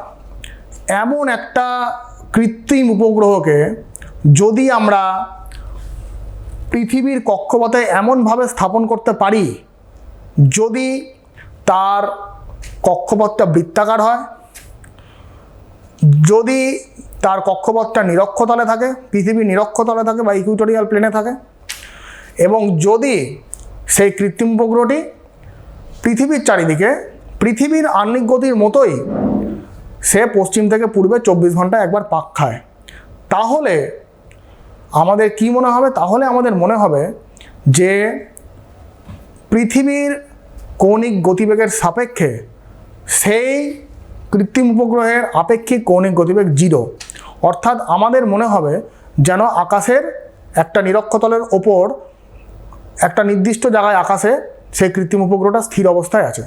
এমন একটা কৃত্রিম উপগ্রহকে যদি আমরা পৃথিবীর কক্ষপথে এমনভাবে স্থাপন করতে পারি যদি তার কক্ষপথটা বৃত্তাকার হয়, যদি তার কক্ষপথটা নিরক্ষতলে থাকে, পৃথিবীর নিরক্ষতলে থাকে বা ইকুইটোরিয়াল প্লেনে থাকে, এবং যদি সেই কৃত্রিম উপগ্রহটি পৃথিবীর চারিদিকে পৃথিবীর আহ্নিক গতির মতোই সে পশ্চিম থেকে পূর্বে 24 ঘন্টায় একবার পাক খায়, তাহলে আমাদের কি মনে হবে? তাহলে আমাদের মনে হবে যে পৃথিবীর কৌণিক গতিবেগের সাপেক্ষে সেই কৃত্রিম উপগ্রহের আপেক্ষিক কৌণিক গতিবেগ 0, অর্থাৎ আমাদের মনে হবে যেন আকাশের একটা নিরক্ষতলের ওপর একটা নির্দিষ্ট জায়গায় আকাশে সেই কৃত্রিম উপগ্রহটা স্থির অবস্থায় আছে।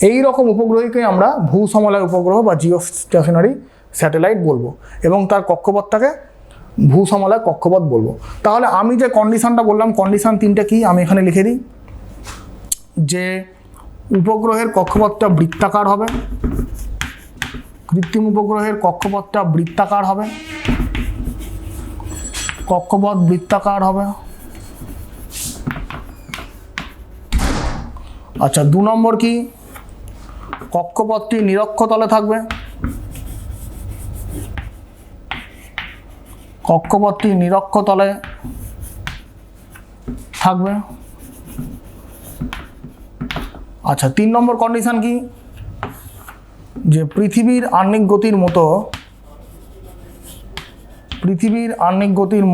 এই রকম উপগ্রহকে আমরা ভূসমলয় উপগ্রহ বা জিও স্টেশনারি স্যাটেলাইট বলবো, এবং তার কক্ষপথটাকে ভূসমলয় কক্ষপথ বলবো। তাহলে আমি যে কন্ডিশনটা বললাম, কন্ডিশন 3টে কি আমি এখানে লিখে দিই, যে উপগ্রহের কক্ষপথটা বৃত্তাকার হবে, কৃত্রিম উপগ্রহের কক্ষপথটা বৃত্তাকার হবে, কক্ষপথ বৃত্তাকার হবে। আচ্ছা, 2 নম্বর কি, কক্ষপথটি নিরক্ষতলে থাকবে, কক্ষপথটি নিরক্ষতলে থাকবে। আচ্ছা 3 নম্বর কন্ডিশন কি, যে পৃথিবীর আহ্নিক গতির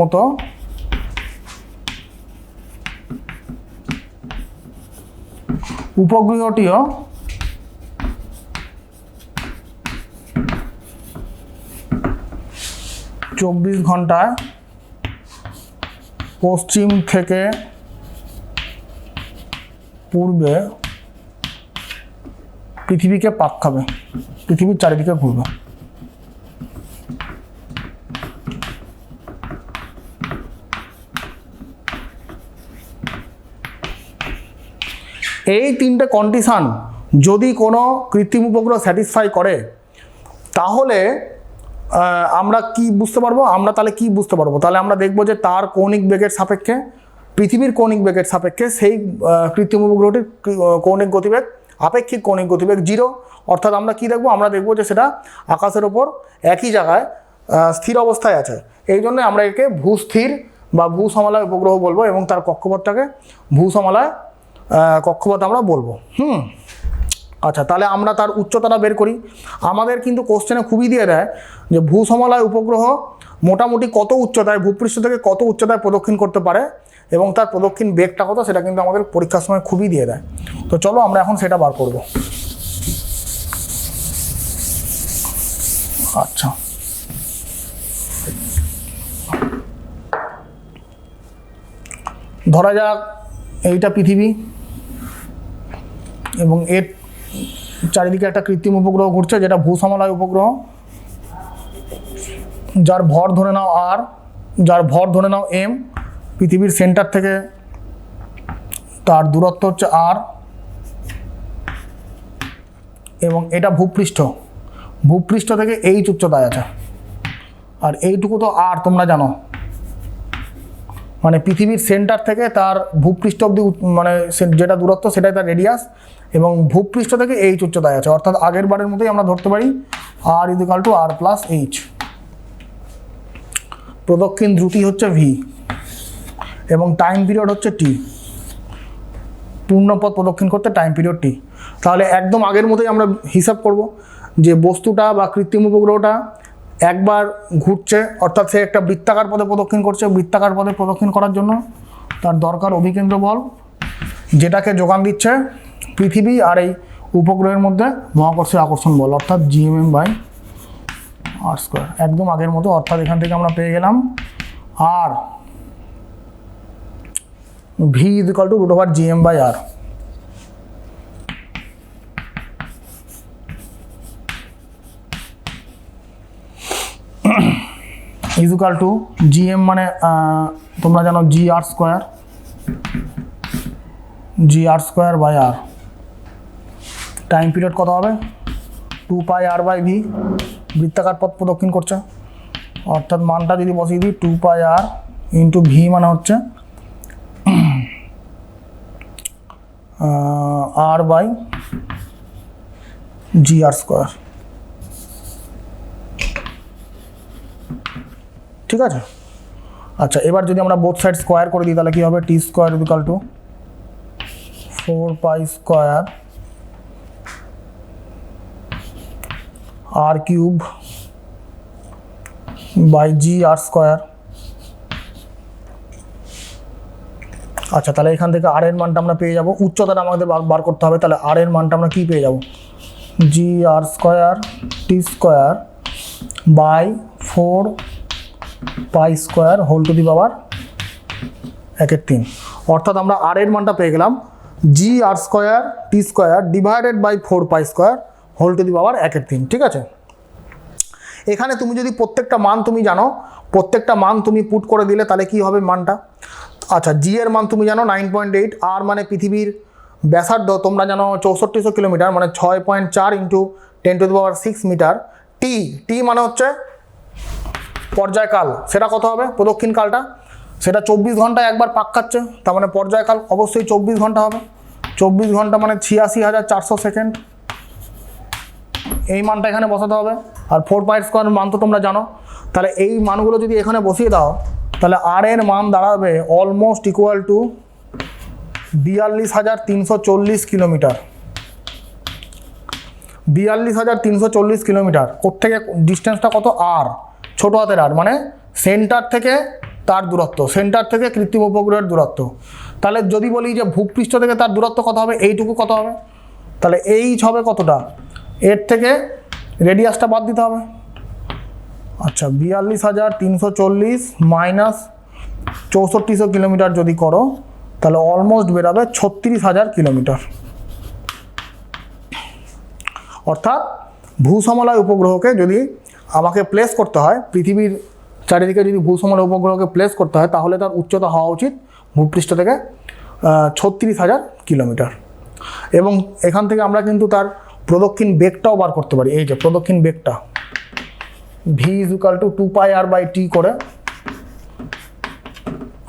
মতো উপগ্রহটিও 24 ঘন্টায় পশ্চিম থেকে পূর্বে পৃথিবীকে পাক খাবে, পৃথিবীর চারিদিকে ঘুরবে। এই 3টে কন্ডিশন যদি কোনো কৃত্রিম উপগ্রহ স্যাটিসফাই করে তাহলে আমরা কি বুঝতে পারবো, তাহলে আমরা দেখব যে তার কৌণিক বেগের সাপেক্ষে, পৃথিবীর কৌণিক বেগের সাপেক্ষে সেই কৃত্রিম উপগ্রহটির কৌণিক গতিবেগ, আপেক্ষিক কৌণিক গতিবেগ 0। অর্থাৎ আমরা কি দেখব, আমরা দেখব যে সেটা আকাশের ওপর একই জায়গায় স্থির অবস্থায় আছে। এই জন্য আমরা একে ভূস্থির বা ভূসমলয় উপগ্রহ বলবো এবং তার কক্ষপথটাকে ভূসমলয় কক্ষপথ আমরা বলবো। আচ্ছা তাহলে আমরা তার উচ্চতাটা বের করি। আমাদের কিন্তু কোশ্চেনে খুবই দিয়ে দেয় যে ভূসমলয় উপগ্রহ মোটামুটি কত উচ্চতায়, ভূপৃষ্ঠ থেকে কত উচ্চতায় প্রদক্ষিণ করতে পারে এবং তার প্রদক্ষিণ বেগটা কত, সেটা কিন্তু আমাদের পরীক্ষার সময় খুবই দিয়ে দেয়। তো চলো আমরা এখন সেটা বার করব। আচ্ছা ধরা যাক এইটা পৃথিবী এবং এর চারিদিকে একটা কৃত্রিম উপগ্রহ ঘুরছে যেটা ভূসমলয় উপগ্রহ, যার ভর ধরে নাও m, পৃথিবীর সেন্টার থেকে তার দূরত্ব হচ্ছে r, এবং এটা ভূপৃষ্ঠ থেকে h উচ্চতায় আছে। আর এইটুকু তো r তোমরা জানো, মানে পৃথিবীর সেন্টার থেকে তার ভূপৃষ্ঠ অবধি মানে যেটা দূরত্ব সেটাই তার রেডিয়াস, এবং ভূপৃষ্ঠ থেকে h উচ্চতায় আছে। অর্থাৎ আগের বারের মতোই আমরা ধরতে পারি r = r + h। প্রদক্ষিণ দ্রুতি হচ্ছে v এবং টাইম পিরিয়ড হচ্ছে t, পূর্ণপথ প্রদক্ষিণ করতে টাইম পিরিয়ড t। তাহলে একদম আগের মতোই আমরা হিসাব করব যে বস্তুটা বা কৃত্রিম উপগ্রহটা একবার ঘুরছে, অর্থাৎ সে একটা বৃত্তাকার পথে প্রদক্ষিণ করছে। বৃত্তাকার পথে প্রদক্ষিণ করার জন্য তার দরকার অভিকেন্দ্র বল, যেটাকে যোগান দিচ্ছে পৃথিবী আর এই উপগ্রহের মধ্যে মহাকর্ষীয় আকর্ষণ বল, অর্থাৎ Gmm/r²। একদম আগের মতো, অর্থাৎ এখান থেকে আমরা পেয়ে গেলাম আর v = √Gm/r। Gm মানে তোমরা জানো gr²/r। টাইম পিরিয়ড কত হবে, 2πr/v, বৃত্তাকার পথ প্রদক্ষিণ করছে, অর্থাৎ মানটা যদি বসিয়ে দিই 2πr × v মানে হচ্ছে r/gr²। ঠিক আছে। আচ্ছা এবার যদি আমরা বোথ সাইড স্কোয়ার করে দিই তাহলে কি হবে, t² = 4π² r³ আচ্ছা তাহলে এখান থেকে r এর মানটা আমরা পেয়ে যাব, উচ্চতাটা আমাদের বার করতে হবে। তাহলে r এর মানটা আমরা কি পেয়ে যাব, gr²t²/4π² হোল টু দি পাওয়ার 1/3। অর্থাৎ আমরা r এর মানটা পেয়ে গেলাম gr²t²/4π² হোল টু দি পাওয়ার 1/3। ঠিক আছে। এখানে তুমি যদি প্রত্যেকটা মান তুমি জানো, প্রত্যেকটা মান তুমি পুট করে দিলে তাহলে কি হবে মানটা। আচ্ছা জি এর মান তুমি জানো 9.8, আর মানে পৃথিবীর ব্যাসার্ধ তোমরা জানো 6400 কিলোমিটার, মানে 6.4 × 10⁶ মিটার। টি মানে হচ্ছে পর্যায়কাল, সেটা কত হবে, প্রদক্ষিণ কালটা, সেটা 24 ঘন্টায় একবার পাক খাচ্ছে, তার মানে পর্যায়কাল অবশ্যই 24 ঘন্টা হবে। 24 ঘন্টা মানে 86,400 সেকেন্ড, এই মানটা এখানে বসাতে হবে। আর 4π² মান তো তোমরা জানো, তাহলে এই মানগুলো যদি এখানে বসিয়ে দাও তাহলে r এর মান দাঁড়াবে almost equal two 42,340 kilometre. 42,340 kilometre. কোত্থেকে ডিস্টেন্সটা কত? আর, ছোটো হাতের আর, মানে সেন্টার থেকে তার দূরত্ব, সেন্টার থেকে কৃত্রিম উপগ্রহের দূরত্ব। তাহলে যদি বলি যে ভূপৃষ্ঠ থেকে তার দূরত্ব কত হবে, এইটুকু কত হবে, তাহলে এইচ হবে কতটা, এর থেকে রেডিয়াসটা বাদ দিতে হবে। আচ্ছা, 42,340 মাইনাস 6400 কিলোমিটার যদি করো, তাহলে অলমোস্ট বেরাবে 36,000 কিলোমিটার। অর্থাৎ ভূসমলয় উপগ্রহকে যদি আমাকে প্লেস করতে হয়, পৃথিবীর চারিদিকে যদি ভূসমলয় উপগ্রহকে প্লেস করতে হয়, তাহলে তার উচ্চতা হওয়া উচিত ভূপৃষ্ঠ থেকে 36,000 কিলোমিটার। এবং এখান থেকে আমরা কিন্তু তার প্রদক্ষিণ বেগটাও বার করতে পারি। এই যে প্রদক্ষিণ বেগটা, V is equal to 2πr/t করে।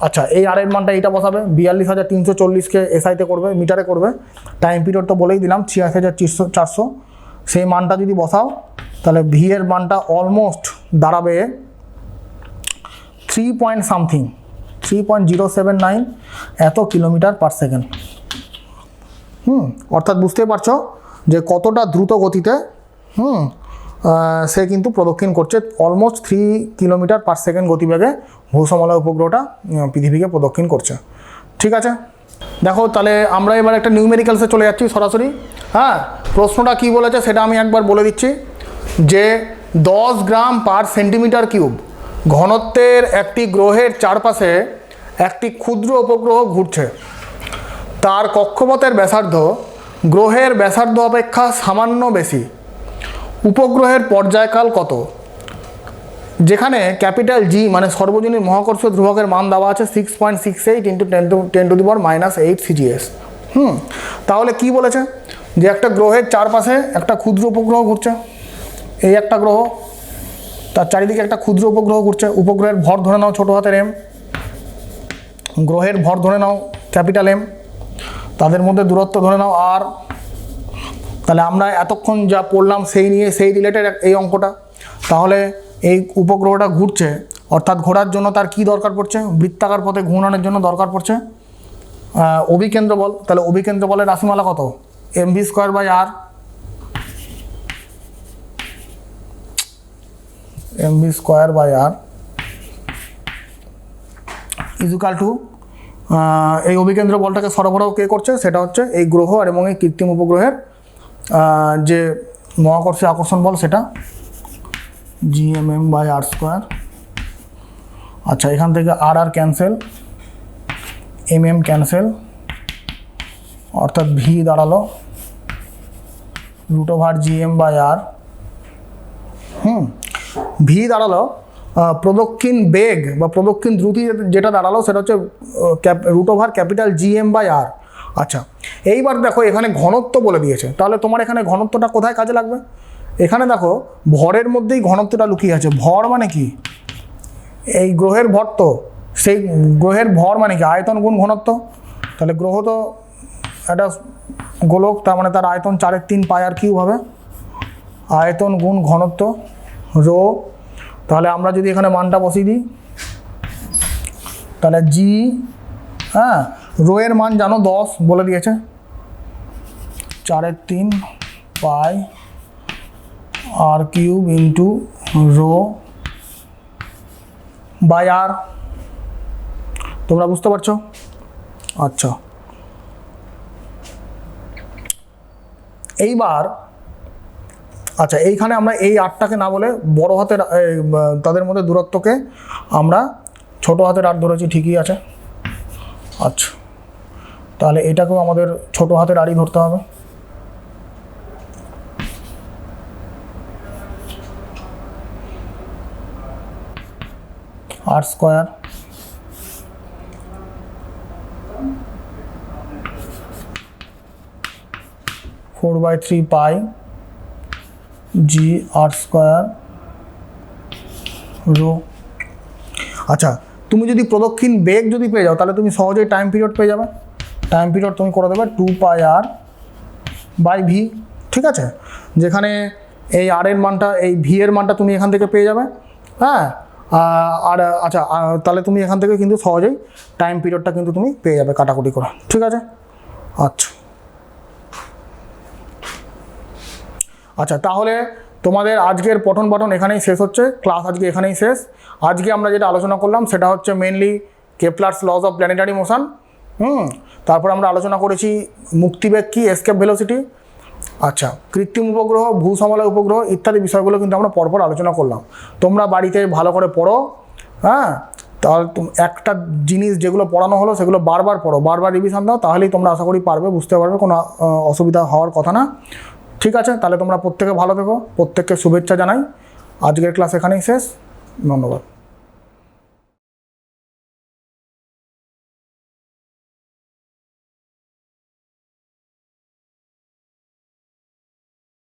আচ্ছা, এই আর এর মানটা এইটা বসাবে, 42,340কে এসআইতে করবে, মিটারে করবে, টাইম পিরিয়ড তো বলেই দিলাম 86,400। সেই মানটা যদি বসাও, তাহলে ভি এর মানটা অলমোস্ট দাঁড়াবে 3.079 এত কিলোমিটার পার সেকেন্ড। অর্থাৎ বুঝতে পারছো যে কতটা দ্রুত গতিতে সে কিন্তু প্রদক্ষিণ করছে। অলমোস্ট 3 কিলোমিটার পার সেকেন্ড গতিবেগে ভূসমলয় উপগ্রহটা পৃথিবীকে প্রদক্ষিণ করছে। ঠিক আছে, দেখো তাহলে আমরা এবার একটা নিউমেরিক্যালসে চলে যাচ্ছি সরাসরি। হ্যাঁ, প্রশ্নটা কী বলেছে সেটা আমি একবার বলে দিচ্ছি, যে 10 গ্রাম পার সেন্টিমিটার কিউব ঘনত্বের একটি গ্রহের চারপাশে একটি ক্ষুদ্র উপগ্রহ ঘুরছে। তার কক্ষপথের ব্যাসার্ধ গ্রহের ব্যাসার্ধ অপেক্ষা সামান্য বেশি। উপগ্রহের পর্যায়কাল কত? যেখানে ক্যাপিটাল জি মানে সর্বজনীন মহাকর্ষীয় ধ্রুবকের মান দেওয়া আছে 6.68 × 10⁻⁸ CGS। তাহলে কি বলেছে, যে একটা গ্রহের চারপাশে একটা ক্ষুদ্র উপগ্রহ ঘুরছে। এই একটা গ্রহ, তার চারিদিকে একটা ক্ষুদ্র উপগ্রহ ঘুরছে। উপগ্রহের ভর ধরে নাও ছোটো হাতের এম, গ্রহের ভর ধরে নাও ক্যাপিটাল এম, তাদের মধ্যে দূরত্ব ধরে নাও আর। তাহলে আমরা এতক্ষণ যা পড়লাম সেই নিয়ে সেই রিলেটেড এই অঙ্কটা। তাহলে এই উপগ্রহটা ঘুরছে, অর্থাৎ ঘোরার জন্য তার কি দরকার পড়ছে? বৃত্তাকার পথে ঘূর্ণনের জন্য দরকার পড়ছে অভিকেন্দ্র বল। তাহলে অভিকেন্দ্র বলের রাশিমালা কত? mv²/r, mv²/r ইজুকাল টু, এই অভিকেন্দ্র বলটাকে সরবরাহ কে করছে? সেটা হচ্ছে এই গ্রহ আর এবং এই কৃত্রিম উপগ্রহের যে মহাকর্ষীয় আকর্ষণ বল, সেটা gmm/r²। আচ্ছা, এখান থেকে আর আর ক্যান্সেল, mm ক্যান্সেল, অর্থাৎ ভি দাঁড়ালো √gm/r। ভি দাঁড়ালো প্রদক্ষিণ বেগ বা প্রদক্ষিণ দ্রুতি যেটা দাঁড়ালো সেটা হচ্ছে √GM/r। আচ্ছা, এইবার দেখো এখানে ঘনত্ব বলে দিয়েছে, তাহলে তোমার এখানে ঘনত্বটা কোথায় কাজে লাগবে? এখানে দেখো ভরের মধ্যেই ঘনত্বটা লুকিয়ে আছে। ভর মানে কি? এই গ্রহের ভর, তো সেই গ্রহের ভর মানে কি? আয়তন গুণ ঘনত্ব। তাহলে গ্রহ তো একটা গোলক, তার মানে তার আয়তন 4/3πr³ হবে, আয়তন গুণ ঘনত্ব রো। তাহলে আমরা যদি এখানে মানটা বসিয়ে দিই, তাহলে জি, রো এর মান জানো 10 বলে দিয়েছে, 4/3πr³ ইন্টু ρ/r। তোমরা বুঝতে পারছো? আচ্ছা, এইবার আচ্ছা এইখানে আমরা এই আটটাকে না বলে বড় হাতের তাদের মধ্যে দূরত্বকে আমরা ছোট হাতের আট ধরেছি, ঠিকই আছে। আচ্ছা, তাহলে এটাকেও আমাদের ছোট হাতের আড়ই ধরতে হবে। r² 4/3π gr² rho. আচ্ছা, তুমি যদি প্রদক্ষিণ বেগ যদি পেয়ে যাও, তাহলে তুমি সহজেই টাইম পিরিয়ড পেয়ে যাবে। টাইম পিরিয়ড তুমি করে দেবে 2πr/v। ঠিক আছে, যেখানে এই আর এর মানটা, এই ভি এর মানটা তুমি এখান থেকে পেয়ে যাবে। হ্যাঁ, আর আচ্ছা তাহলে তুমি এখান থেকে কিন্তু সহজেই টাইম পিরিয়ডটা কিন্তু তুমি পেয়ে যাবে কাটাকুটি করে, ঠিক আছে? আচ্ছা আচ্ছা, তাহলে তোমাদের আজকের পঠন পাঠন এখানেই শেষ হচ্ছে, ক্লাস আজকে এখানেই শেষ। আজকে আমরা যেটা আলোচনা করলাম সেটা হচ্ছে mainly Kepler's laws of planetary motion. তারপর আমরা আলোচনা করেছি মুক্তিবেগ কি, এসকেপ ভেলোসিটি, আচ্ছা কৃত্রিম উপগ্রহ, ভূসমলয় উপগ্রহ ইত্যাদি বিষয়গুলো কিন্তু আমরা পরপর আলোচনা করলাম। তোমরা বাড়িতে ভালো করে পড়ো, হ্যাঁ? তাহলে একটা জিনিস যেগুলো পড়ানো হলো সেগুলো বারবার পড়ো, বারবার রিভিশন দাও, তাহলেই তোমরা আশা করি পারবে, বুঝতে পারবে, কোনো অসুবিধা হওয়ার কথা না। ঠিক আছে, তাহলে তোমরা প্রত্যেকে ভালো থেকো, প্রত্যেককে শুভেচ্ছা জানাই। আজকের ক্লাস এখানেই শেষ, ধন্যবাদ।